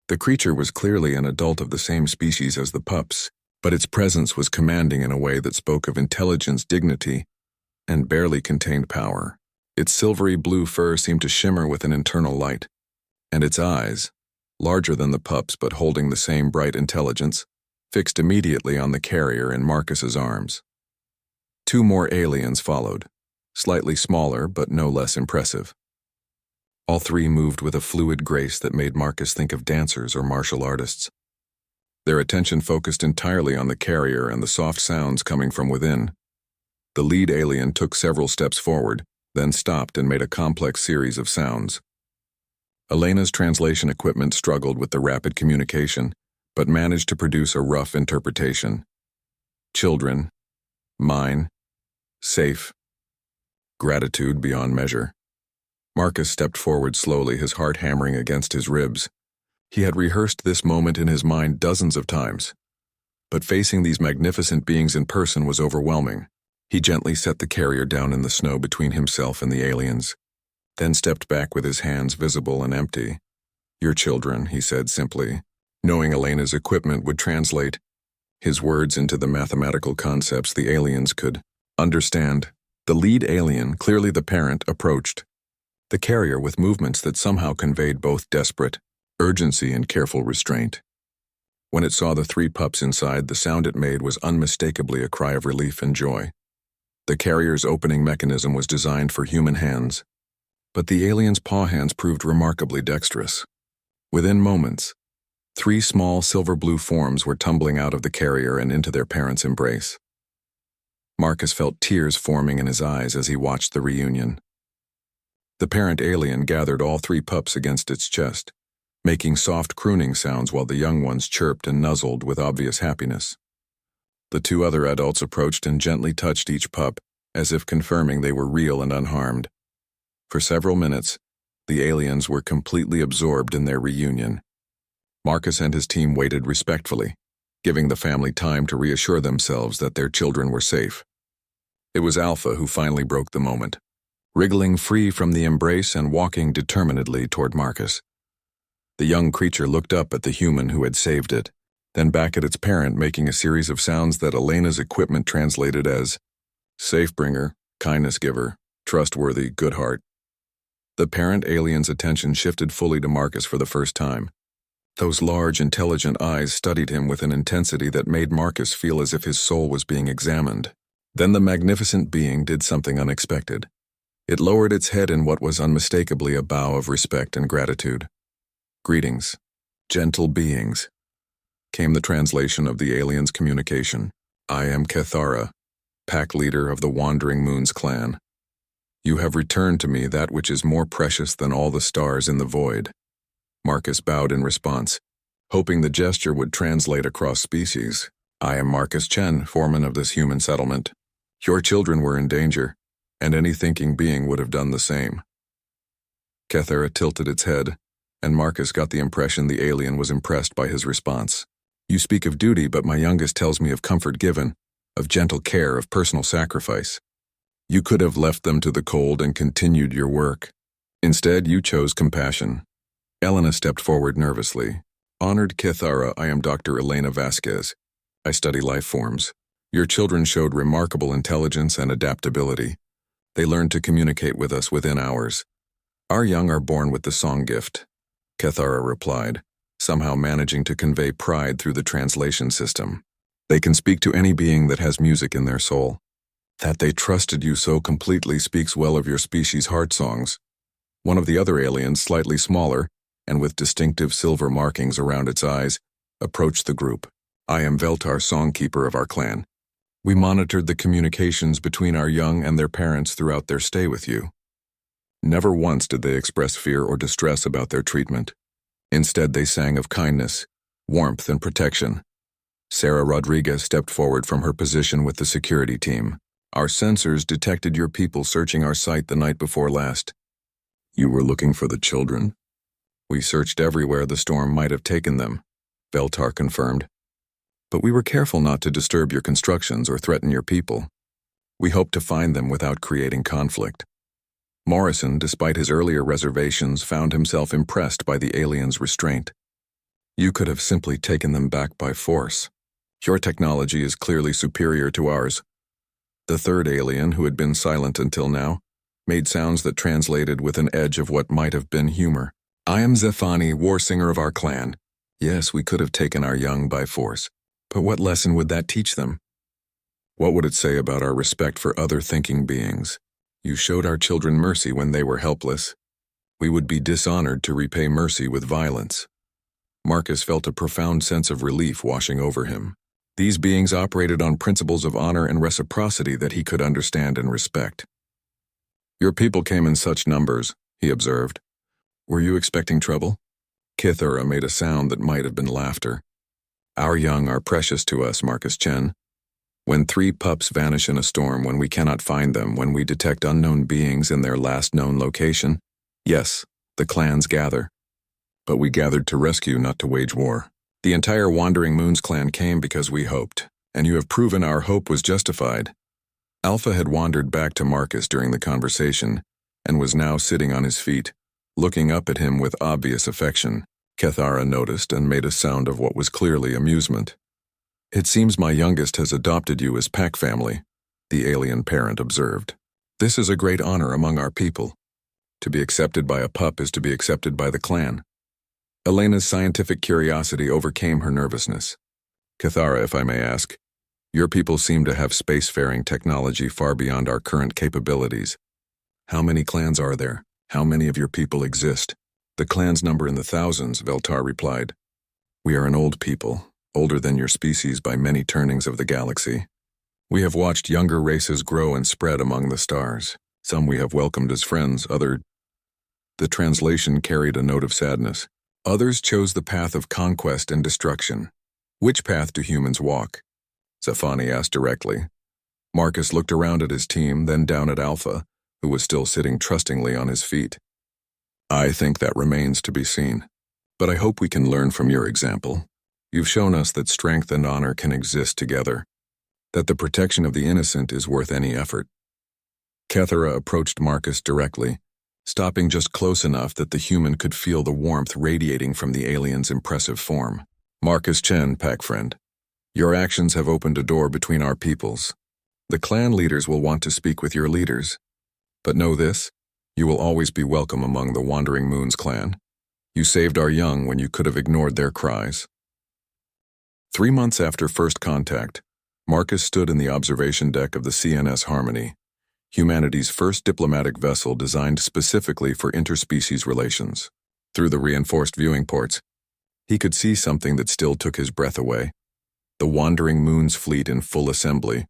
Speaker 1: The creature was clearly an adult of the same species as the pups, but its presence was commanding in a way that spoke of intelligence, dignity, and barely contained power. Its silvery blue fur seemed to shimmer with an internal light, and its eyes, larger than the pups but holding the same bright intelligence, fixed immediately on the carrier in Marcus's arms. 2 more aliens followed, slightly smaller but no less impressive. All 3 moved with a fluid grace that made Marcus think of dancers or martial artists. Their attention focused entirely on the carrier and the soft sounds coming from within. The lead alien took several steps forward, then stopped and made a complex series of sounds. Elena's translation equipment struggled with the rapid communication, but managed to produce a rough interpretation. Children, mine, safe, gratitude beyond measure. Marcus stepped forward slowly, his heart hammering against his ribs. He had rehearsed this moment in his mind dozens of times, but facing these magnificent beings in person was overwhelming. He gently set the carrier down in the snow between himself and the aliens, then stepped back with his hands visible and empty. "Your children," he said simply, knowing Elena's equipment would translate his words into the mathematical concepts the aliens could understand. The lead alien, clearly the parent, approached the carrier with movements that somehow conveyed both desperate urgency and careful restraint. When it saw the 3 pups inside, the sound it made was unmistakably a cry of relief and joy. The carrier's opening mechanism was designed for human hands, but the alien's paw hands proved remarkably dexterous. Within moments, 3 small silver-blue forms were tumbling out of the carrier and into their parents' embrace. Marcus felt tears forming in his eyes as he watched the reunion. The parent alien gathered all 3 pups against its chest, making soft crooning sounds while the young ones chirped and nuzzled with obvious happiness. The 2 other adults approached and gently touched each pup, as if confirming they were real and unharmed. For several minutes, the aliens were completely absorbed in their reunion. Marcus and his team waited respectfully, giving the family time to reassure themselves that their children were safe. It was Alpha who finally broke the moment, wriggling free from the embrace and walking determinedly toward Marcus. The young creature looked up at the human who had saved it, then back at its parent, making a series of sounds that Elena's equipment translated as safe bringer, kindness giver, trustworthy, good heart. The parent alien's attention shifted fully to Marcus for the first time. Those large, intelligent eyes studied him with an intensity that made Marcus feel as if his soul was being examined. Then the magnificent being did something unexpected. It lowered its head in what was unmistakably a bow of respect and gratitude. "Greetings, gentle beings," came the translation of the alien's communication. "I am Kethara, pack leader of the Wandering Moons clan. You have returned to me that which is more precious than all the stars in the void." Marcus bowed in response, hoping the gesture would translate across species. "I am Marcus Chen, foreman of this human settlement. Your children were in danger, and any thinking being would have done the same." Kethara tilted its head, and Marcus got the impression the alien was impressed by his response. "You speak of duty, but my youngest tells me of comfort given, of gentle care, of personal sacrifice. You could have left them to the cold and continued your work. Instead, you chose compassion." Elena stepped forward nervously. "Honored Kethara, I am Dr. Elena Vasquez. I study life forms. Your children showed remarkable intelligence and adaptability. They learned to communicate with us within hours. Our young are born with the song gift," Kethara replied, somehow managing to convey pride through the translation system. "They can speak to any being that has music in their soul. That they trusted you so completely speaks well of your species' heart songs." One of the other aliens, slightly smaller, and with distinctive silver markings around its eyes, approached the group. "I am Veltar, songkeeper of our clan. We monitored the communications between our young and their parents throughout their stay with you. Never once did they express fear or distress about their treatment. Instead, they sang of kindness, warmth, and protection." Sarah Rodriguez stepped forward from her position with the security team. Our sensors detected your people searching our site the night before last. You were looking for the children? We searched everywhere the storm might have taken them, Veltar confirmed. But we were careful not to disturb your constructions or threaten your people. We hoped to find them without creating conflict. Morrison, despite his earlier reservations, found himself impressed by the aliens' restraint. You could have simply taken them back by force. Your technology is clearly superior to ours. The third alien, who had been silent until now, made sounds that translated with an edge of what might have been humor. I am Zephani, war singer of our clan. Yes, we could have taken our young by force. But what lesson would that teach them? What would it say about our respect for other thinking beings? You showed our children mercy when they were helpless. We would be dishonored to repay mercy with violence. Marcus felt a profound sense of relief washing over him. These beings operated on principles of honor and reciprocity that he could understand and respect. Your people came in such numbers, he observed. Were you expecting trouble? Kithara made a sound that might have been laughter. Our young are precious to us, Marcus Chen. When 3 pups vanish in a storm, when we cannot find them, when we detect unknown beings in their last known location, yes, the clans gather. But we gathered to rescue, not to wage war. The entire Wandering Moons clan came because we hoped, and you have proven our hope was justified. Alpha had wandered back to Marcus during the conversation, and was now sitting on his feet, looking up at him with obvious affection. Kithara noticed and made a sound of what was clearly amusement. It seems my youngest has adopted you as pack family, the alien parent observed. This is a great honor among our people. To be accepted by a pup is to be accepted by the clan. Elena's scientific curiosity overcame her nervousness. Kithara, if I may ask, your people seem to have spacefaring technology far beyond our current capabilities. How many clans are there? How many of your people exist? The clans number in the thousands, Veltar replied. We are an old people, older than your species by many turnings of the galaxy. We have watched younger races grow and spread among the stars. Some we have welcomed as friends, The translation carried a note of sadness. Others chose the path of conquest and destruction. Which path do humans walk? Zephani asked directly. Marcus looked around at his team, then down at Alpha, who was still sitting trustingly on his feet. I think that remains to be seen. But I hope we can learn from your example. You've shown us that strength and honor can exist together, that the protection of the innocent is worth any effort. Kithara approached Marcus directly, stopping just close enough that the human could feel the warmth radiating from the alien's impressive form. Marcus Chen, pack friend, your actions have opened a door between our peoples. The clan leaders will want to speak with your leaders. But know this, you will always be welcome among the Wandering Moons clan. You saved our young when you could have ignored their cries. 3 months after first contact, Marcus stood in the observation deck of the CNS Harmony, humanity's first diplomatic vessel designed specifically for interspecies relations. Through the reinforced viewing ports, he could see something that still took his breath away. The Wandering Moons fleet in full assembly.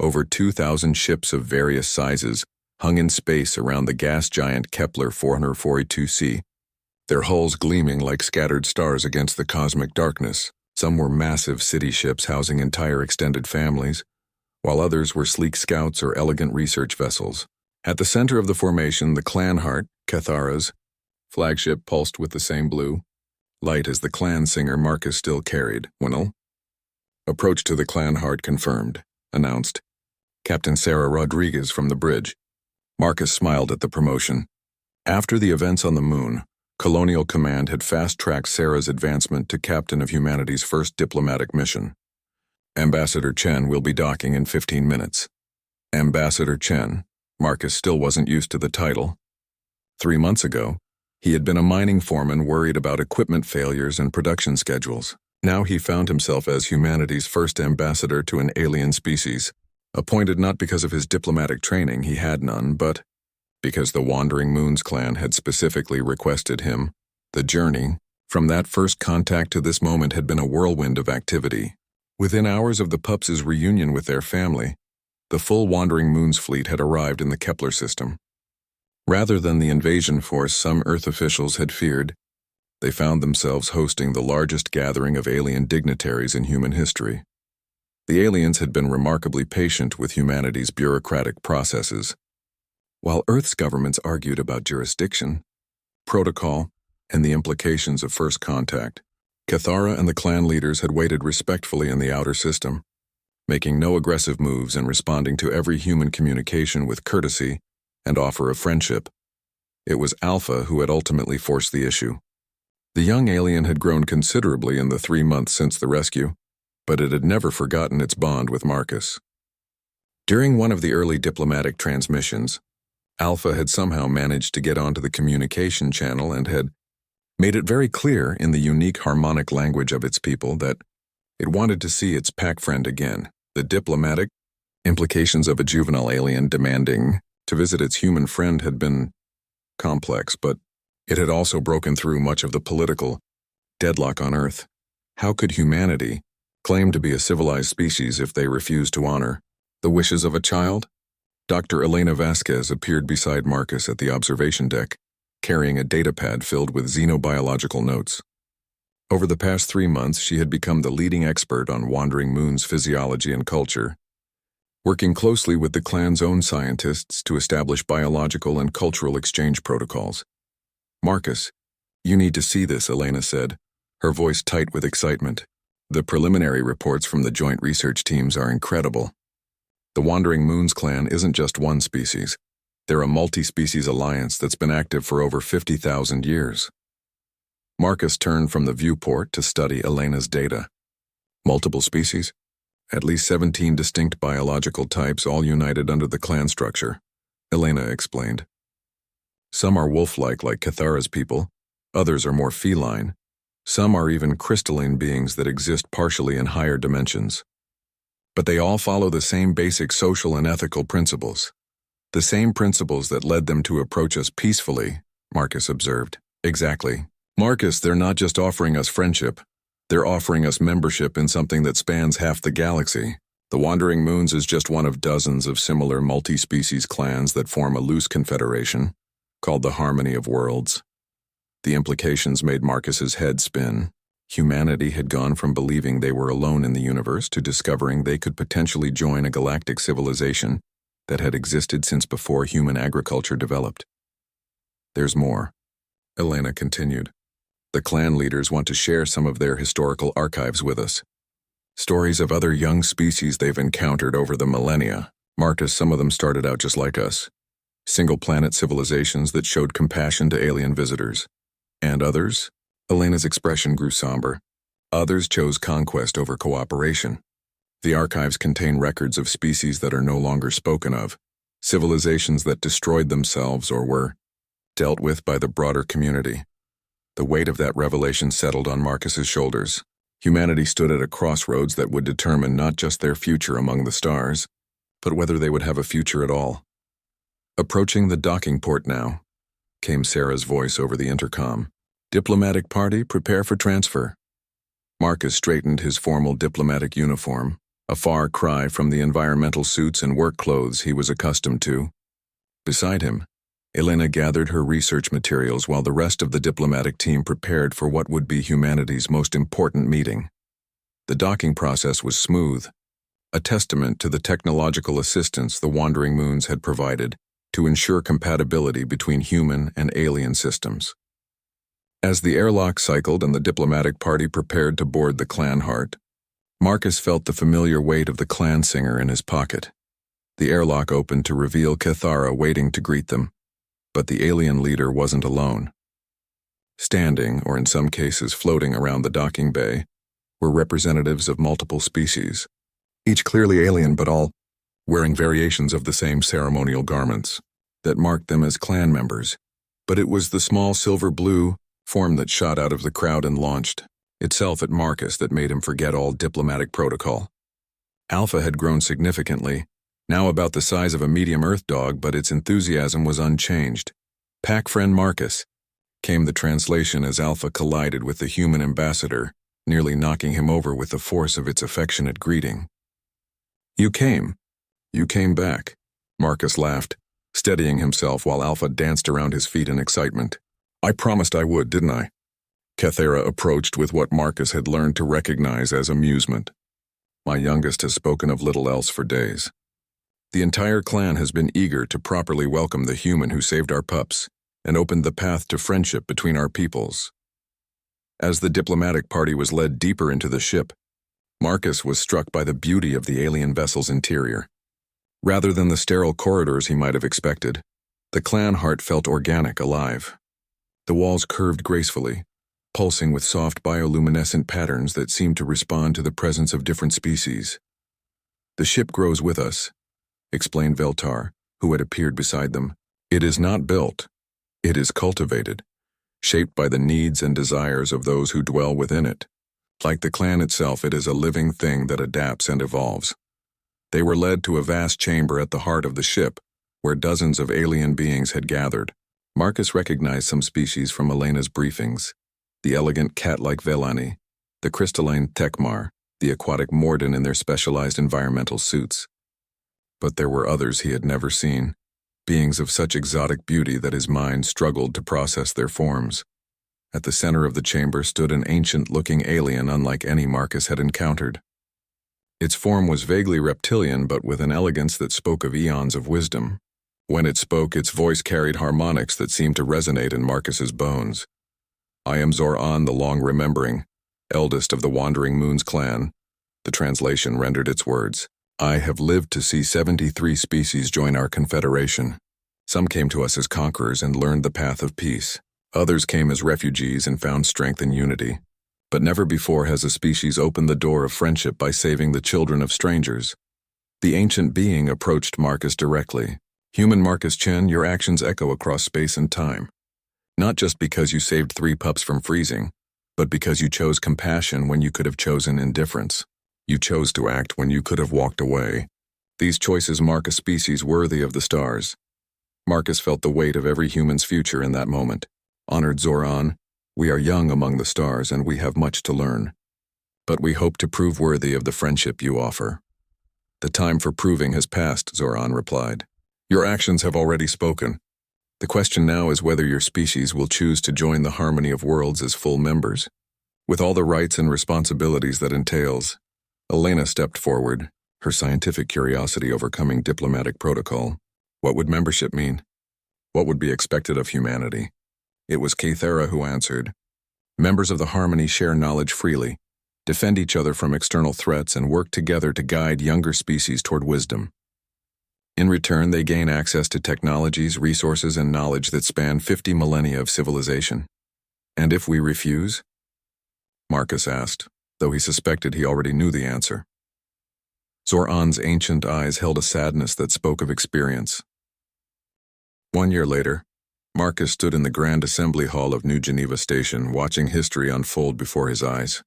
Speaker 1: Over 2,000 ships of various sizes hung in space around the gas giant Kepler 442c, their hulls gleaming like scattered stars against the cosmic darkness. Some were massive city ships housing entire extended families, while others were sleek scouts or elegant research vessels. At the center of the formation, the clan heart, Kithara's flagship, pulsed with the same blue, light as the clan singer Marcus still carried. Winnell. Approach to the clan heart confirmed, announced Captain Sarah Rodriguez from the bridge. Marcus smiled at the promotion. After the events on the moon, Colonial Command had fast-tracked Sarah's advancement to captain of humanity's first diplomatic mission. Ambassador Chen will be docking in 15 minutes. Ambassador Chen. Marcus still wasn't used to the title. 3 months ago, he had been a mining foreman worried about equipment failures and production schedules. Now he found himself as humanity's first ambassador to an alien species, appointed not because of his diplomatic training, he had none, but because the Wandering Moons clan had specifically requested him. The journey, from that first contact to this moment, had been a whirlwind of activity. Within hours of the Pups' reunion with their family, the full Wandering Moons fleet had arrived in the Kepler system. Rather than the invasion force some Earth officials had feared, they found themselves hosting the largest gathering of alien dignitaries in human history. The aliens had been remarkably patient with humanity's bureaucratic processes. While Earth's governments argued about jurisdiction, protocol, and the implications of first contact, Cathara and the clan leaders had waited respectfully in the outer system, making no aggressive moves and responding to every human communication with courtesy and offer of friendship. It was Alpha who had ultimately forced the issue. The young alien had grown considerably in the 3 months since the rescue, but it had never forgotten its bond with Marcus. During one of the early diplomatic transmissions, Alpha had somehow managed to get onto the communication channel and had made it very clear in the unique harmonic language of its people that it wanted to see its pack friend again. The diplomatic implications of a juvenile alien demanding to visit its human friend had been complex, but it had also broken through much of the political deadlock on Earth. How could humanity claim to be a civilized species if they refused to honor the wishes of a child? Dr. Elena Vasquez appeared beside Marcus at the observation deck, carrying a datapad filled with xenobiological notes. Over the past 3 months, she had become the leading expert on Wandering Moon's physiology and culture, working closely with the clan's own scientists to establish biological and cultural exchange protocols. "Marcus, you need to see this," Elena said, her voice tight with excitement. "The preliminary reports from the joint research teams are incredible. The Wandering Moons clan isn't just one species. They're a multi-species alliance that's been active for over 50,000 years." Marcus turned from the viewport to study Elena's data. Multiple species? At least 17 distinct biological types, all united under the clan structure, Elena explained. Some are wolf-like, like Cathara's people. Others are more feline. Some are even crystalline beings that exist partially in higher dimensions. But they all follow the same basic social and ethical principles. The same principles that led them to approach us peacefully, Marcus observed. Exactly. Marcus, they're not just offering us friendship. They're offering us membership in something that spans half the galaxy. The Wandering Moons is just one of dozens of similar multi-species clans that form a loose confederation, called the Harmony of Worlds. The implications made Marcus's head spin. Humanity had gone from believing they were alone in the universe to discovering they could potentially join a galactic civilization that had existed since before human agriculture developed. "There's more," Elena continued. "The clan leaders want to share some of their historical archives with us. Stories of other young species they've encountered over the millennia. Marcus, some of them started out just like us. Single-planet civilizations that showed compassion to alien visitors. And others?" Elena's expression grew somber. "Others chose conquest over cooperation. The archives contain records of species that are no longer spoken of, civilizations that destroyed themselves or were dealt with by the broader community." The weight of that revelation settled on Marcus's shoulders. Humanity stood at a crossroads that would determine not just their future among the stars, but whether they would have a future at all. "Approaching the docking port now," came Sarah's voice over the intercom. "Diplomatic party, prepare for transfer." Marcus straightened his formal diplomatic uniform, a far cry from the environmental suits and work clothes he was accustomed to. Beside him, Elena gathered her research materials while the rest of the diplomatic team prepared for what would be humanity's most important meeting. The docking process was smooth, a testament to the technological assistance the Wandering Moons had provided to ensure compatibility between human and alien systems. As the airlock cycled and the diplomatic party prepared to board the clan heart, Marcus felt the familiar weight of the clan singer in his pocket. The airlock opened to reveal Cathara waiting to greet them. But the alien leader wasn't alone. Standing, or in some cases floating around the docking bay, were representatives of multiple species, each clearly alien but all wearing variations of the same ceremonial garments that marked them as clan members. But it was the small silver-blue form that shot out of the crowd and launched itself at Marcus that made him forget all diplomatic protocol. Alpha had grown significantly, now about the size of a medium Earth dog, but its enthusiasm was unchanged. "Pack friend Marcus," came the translation as Alpha collided with the human ambassador, nearly knocking him over with the force of its affectionate greeting. You came back," Marcus laughed, steadying himself while Alpha danced around his feet in excitement. "I promised I would, didn't I?" Cathara approached with what Marcus had learned to recognize as amusement. My youngest has spoken of little else for days. The entire clan has been eager to properly welcome the human who saved our pups and opened the path to friendship between our peoples. As the diplomatic party was led deeper into the ship, Marcus was struck by the beauty of the alien vessel's interior. Rather than the sterile corridors he might have expected, the clan heart felt organic, alive. The walls curved gracefully, pulsing with soft bioluminescent patterns that seemed to respond to the presence of different species. "The ship grows with us," explained Veltar, who had appeared beside them. "It is not built. It is cultivated, shaped by the needs and desires of those who dwell within it. Like the clan itself, it is a living thing that adapts and evolves." They were led to a vast chamber at the heart of the ship, where dozens of alien beings had gathered. Marcus recognized some species from Elena's briefings: the elegant cat-like Velani, the crystalline Tekmar, the aquatic Morden in their specialized environmental suits. But there were others he had never seen, beings of such exotic beauty that his mind struggled to process their forms. At the center of the chamber stood an ancient-looking alien unlike any Marcus had encountered. Its form was vaguely reptilian, but with an elegance that spoke of eons of wisdom. When it spoke, its voice carried harmonics that seemed to resonate in Marcus's bones. "I am Zor-An the Long-Remembering, eldest of the Wandering Moons clan." The translation rendered its words. "I have lived to see 73 species join our confederation. Some came to us as conquerors and learned the path of peace. Others came as refugees and found strength in unity. But never before has a species opened the door of friendship by saving the children of strangers." The ancient being approached Marcus directly. "Human Marcus Chen, your actions echo across space and time. Not just because you saved 3 pups from freezing, but because you chose compassion when you could have chosen indifference. You chose to act when you could have walked away. These choices mark a species worthy of the stars." Marcus felt the weight of every human's future in that moment. "Honored Zor-An, we are young among the stars and we have much to learn. But we hope to prove worthy of the friendship you offer." "The time for proving has passed," Zor-An replied. "Your actions have already spoken. The question now is whether your species will choose to join the harmony of worlds as full members, with all the rights and responsibilities that entails." Elena stepped forward, her scientific curiosity overcoming diplomatic protocol. What would membership mean? What would be expected of humanity? It was Kathera who answered. "Members of the Harmony share knowledge freely, defend each other from external threats, and work together to guide younger species toward wisdom. In return, they gain access to technologies, resources, and knowledge that span 50 millennia of civilization." "And if we refuse?" Marcus asked, though he suspected he already knew the answer. Zor-An's ancient eyes held a sadness that spoke of experience. 1 year later, Marcus stood in the Grand Assembly Hall of New Geneva Station, watching history unfold before his eyes.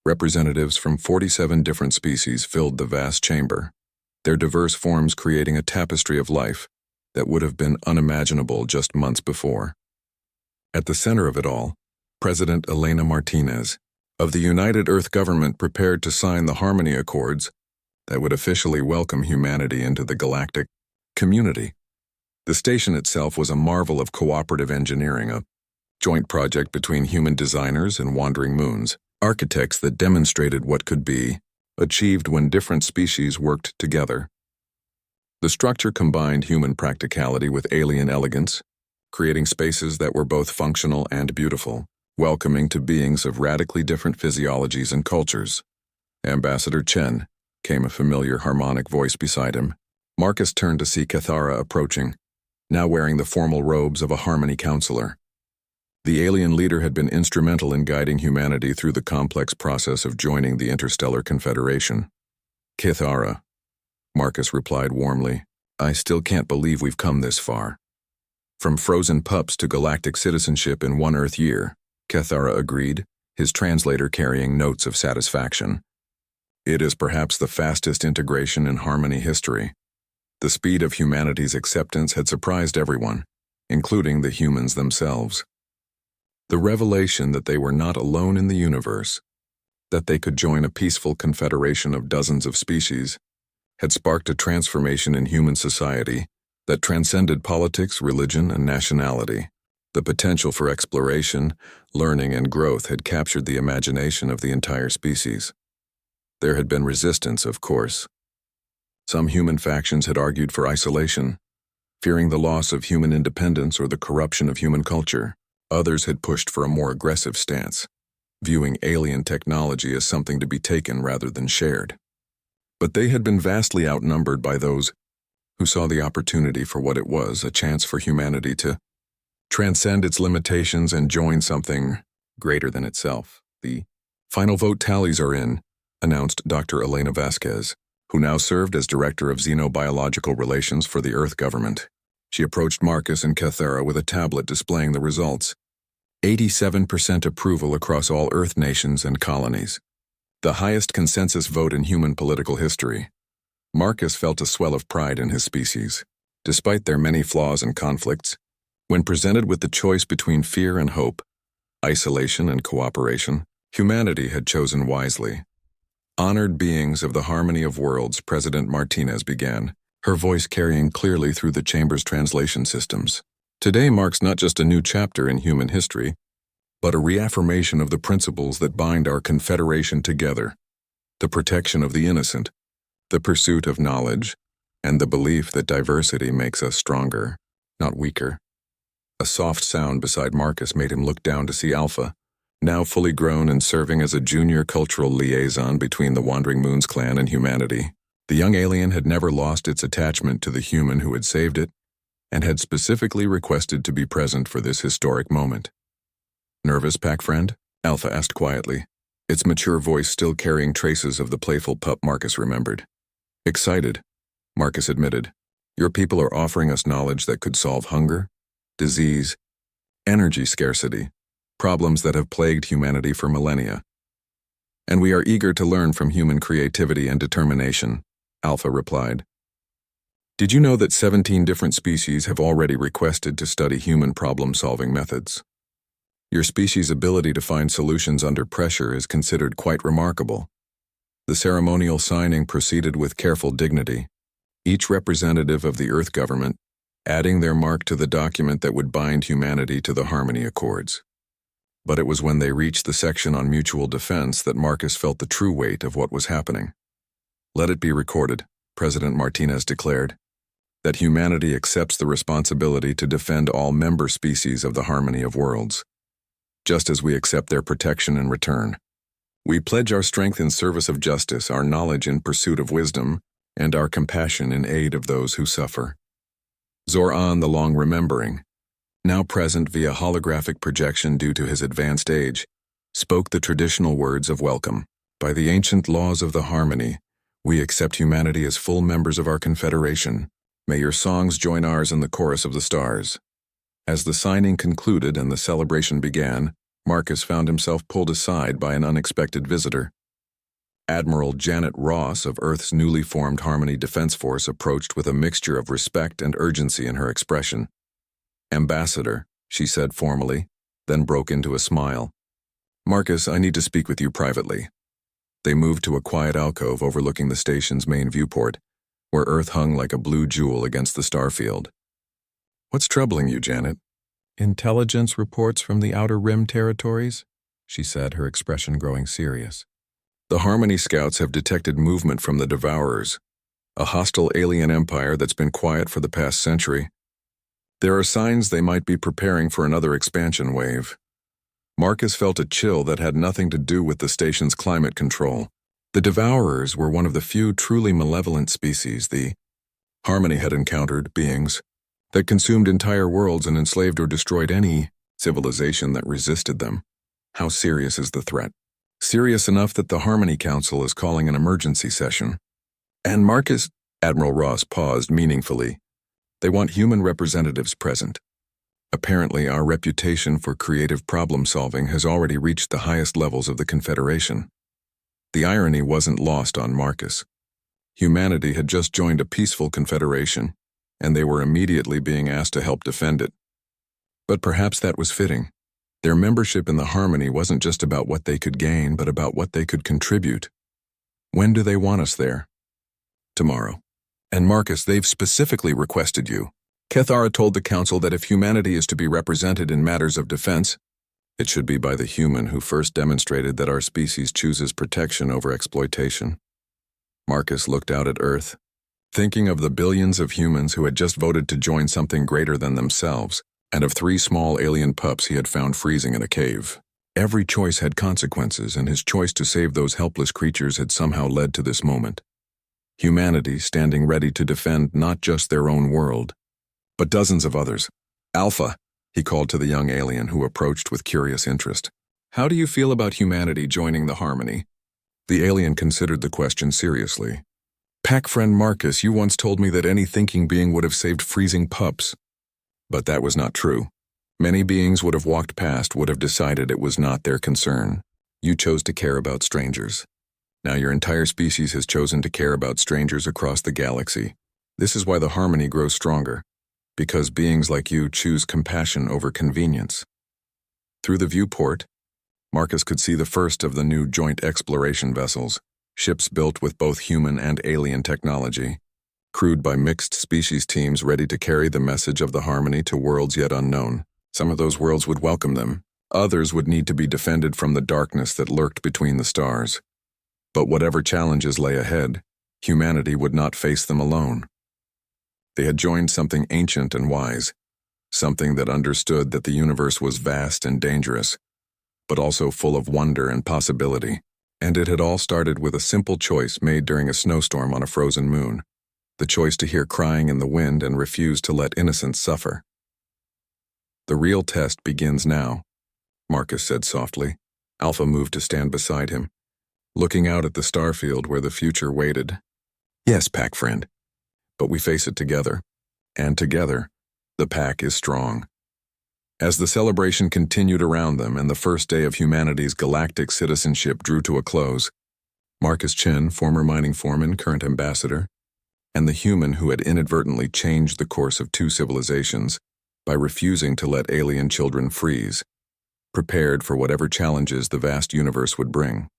Speaker 1: Representatives from 47 different species filled the vast chamber, their diverse forms creating a tapestry of life that would have been unimaginable just months before. At the center of it all, President Elena Martinez of the United Earth government prepared to sign the Harmony Accords that would officially welcome humanity into the galactic community. The station itself was a marvel of cooperative engineering, a joint project between human designers and Wandering Moons, architects that demonstrated what could be achieved when different species worked together. The structure combined human practicality with alien elegance, creating spaces that were both functional and beautiful, welcoming to beings of radically different physiologies and cultures. "Ambassador Chen," came a familiar harmonic voice beside him. Marcus turned to see Kathara approaching, now wearing the formal robes of a Harmony counselor. The alien leader had been instrumental in guiding humanity through the complex process of joining the Interstellar Confederation. "Kathara," Marcus replied warmly, "I still can't believe we've come this far. From frozen pups to galactic citizenship in 1 Earth year," Kathara agreed, his translator carrying notes of satisfaction. "It is perhaps the fastest integration in Harmony history." The speed of humanity's acceptance had surprised everyone, including the humans themselves. The revelation that they were not alone in the universe, that they could join a peaceful confederation of dozens of species, had sparked a transformation in human society that transcended politics, religion, and nationality. The potential for exploration, learning, and growth had captured the imagination of the entire species. There had been resistance, of course. Some human factions had argued for isolation, fearing the loss of human independence or the corruption of human culture. Others had pushed for a more aggressive stance, viewing alien technology as something to be taken rather than shared. But they had been vastly outnumbered by those who saw the opportunity for what it was, a chance for humanity to transcend its limitations and join something greater than itself. The final vote tallies are in, announced Dr. Elena Vasquez, who now served as Director of Xenobiological Relations for the Earth government. She approached Marcus and Cathara with a tablet displaying the results. 87% approval across all Earth nations and colonies. The highest consensus vote in human political history. Marcus felt a swell of pride in his species. Despite their many flaws and conflicts, when presented with the choice between fear and hope, isolation and cooperation, humanity had chosen wisely. Honored beings of the harmony of worlds, President Martinez began, her voice carrying clearly through the chamber's translation systems. Today marks not just a new chapter in human history, but a reaffirmation of the principles that bind our confederation together: the protection of the innocent, the pursuit of knowledge, and the belief that diversity makes us stronger, not weaker. A soft sound beside Marcus made him look down to see Alpha, now fully grown and serving as a junior cultural liaison between the Wandering Moons clan and humanity. The young alien had never lost its attachment to the human who had saved it, and had specifically requested to be present for this historic moment. "Nervous, pack friend?" Alpha asked quietly, its mature voice still carrying traces of the playful pup Marcus remembered. "Excited," Marcus admitted. "Your people are offering us knowledge that could solve hunger, disease, energy scarcity, problems that have plagued humanity for millennia. And we are eager to learn from human creativity and determination," Alpha replied. "Did you know that 17 different species have already requested to study human problem-solving methods? Your species' ability to find solutions under pressure is considered quite remarkable." The ceremonial signing proceeded with careful dignity, each representative of the Earth government adding their mark to the document that would bind humanity to the Harmony Accords. But it was when they reached the section on mutual defense that Marcus felt the true weight of what was happening. "Let it be recorded," President Martinez declared, "that humanity accepts the responsibility to defend all member species of the Harmony of Worlds, just as we accept their protection in return. We pledge our strength in service of justice, our knowledge in pursuit of wisdom, and our compassion in aid of those who suffer." Zoran the Long Remembering, now present via holographic projection due to his advanced age, spoke the traditional words of welcome. "By the ancient laws of the Harmony, we accept humanity as full members of our confederation. May your songs join ours in the chorus of the stars." As the signing concluded and the celebration began, Marcus found himself pulled aside by an unexpected visitor. Admiral Janet Ross of Earth's newly formed Harmony Defense Force approached with a mixture of respect and urgency in her expression. "Ambassador," she said formally, then broke into a smile. "Marcus, I need to speak with you privately." They moved to a quiet alcove overlooking the station's main viewport, where Earth hung like a blue jewel against the starfield. "What's troubling you, Janet?" "Intelligence reports from the Outer Rim territories," she said, her expression growing serious. "The Harmony Scouts have detected movement from the Devourers, a hostile alien empire that's been quiet for the past century. There are signs they might be preparing for another expansion wave." Marcus felt a chill that had nothing to do with the station's climate control. The Devourers were one of the few truly malevolent species the Harmony had encountered, beings that consumed entire worlds and enslaved or destroyed any civilization that resisted them. How serious is the threat? Serious enough that the Harmony Council is calling an emergency session. And Marcus, Admiral Ross paused meaningfully. "They want human representatives present. Apparently, our reputation for creative problem-solving has already reached the highest levels of the Confederation." The irony wasn't lost on Marcus. Humanity had just joined a peaceful confederation, and they were immediately being asked to help defend it. But perhaps that was fitting. Their membership in the Harmony wasn't just about what they could gain, but about what they could contribute. "When do they want us there?" "Tomorrow. And Marcus, they've specifically requested you." Cathara told the Council that if humanity is to be represented in matters of defense, It should be by the human who first demonstrated that our species chooses protection over exploitation. Marcus looked out at Earth, thinking of the billions of humans who had just voted to join something greater than themselves, and of 3 small alien pups he had found freezing in a cave. Every choice had consequences, and his choice to save those helpless creatures had somehow led to this moment. Humanity standing ready to defend not just their own world, but dozens of others. Alpha, he called to the young alien who approached with curious interest. How do you feel about humanity joining the Harmony? The alien considered the question seriously. Pack friend Marcus, you once told me that any thinking being would have saved freezing pups. But that was not true. Many beings would have walked past, would have decided it was not their concern. You chose to care about strangers. Now your entire species has chosen to care about strangers across the galaxy. This is why the Harmony grows stronger, because beings like you choose compassion over convenience. Through the viewport, Marcus could see the first of the new joint exploration vessels, ships built with both human and alien technology, crewed by mixed species teams ready to carry the message of the Harmony to worlds yet unknown. Some of those worlds would welcome them. Others would need to be defended from the darkness that lurked between the stars. But whatever challenges lay ahead, humanity would not face them alone. They had joined something ancient and wise, something that understood that the universe was vast and dangerous, but also full of wonder and possibility. And it had all started with a simple choice made during a snowstorm on a frozen moon, the choice to hear crying in the wind and refuse to let innocents suffer. The real test begins now, Marcus said softly. Alpha moved to stand beside him, looking out at the starfield where the future waited. Yes, pack friend, but we face it together, and together, the pack is strong. As the celebration continued around them and the first day of humanity's galactic citizenship drew to a close, Marcus Chen, former mining foreman, current ambassador, and the human who had inadvertently changed the course of 2 civilizations by refusing to let alien children freeze, prepared for whatever challenges the vast universe would bring.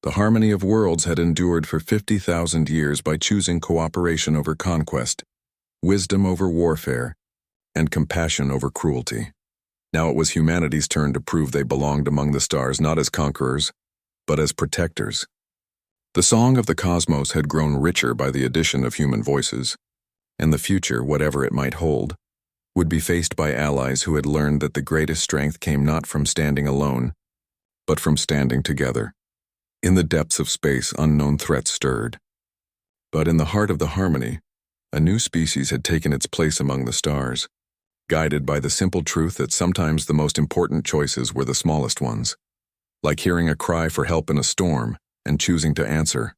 Speaker 1: The Harmony of Worlds had endured for 50,000 years by choosing cooperation over conquest, wisdom over warfare, and compassion over cruelty. Now it was humanity's turn to prove they belonged among the stars not as conquerors, but as protectors. The song of the cosmos had grown richer by the addition of human voices, and the future, whatever it might hold, would be faced by allies who had learned that the greatest strength came not from standing alone, but from standing together. In the depths of space, unknown threats stirred. But in the heart of the Harmony, a new species had taken its place among the stars, guided by the simple truth that sometimes the most important choices were the smallest ones, like hearing a cry for help in a storm and choosing to answer.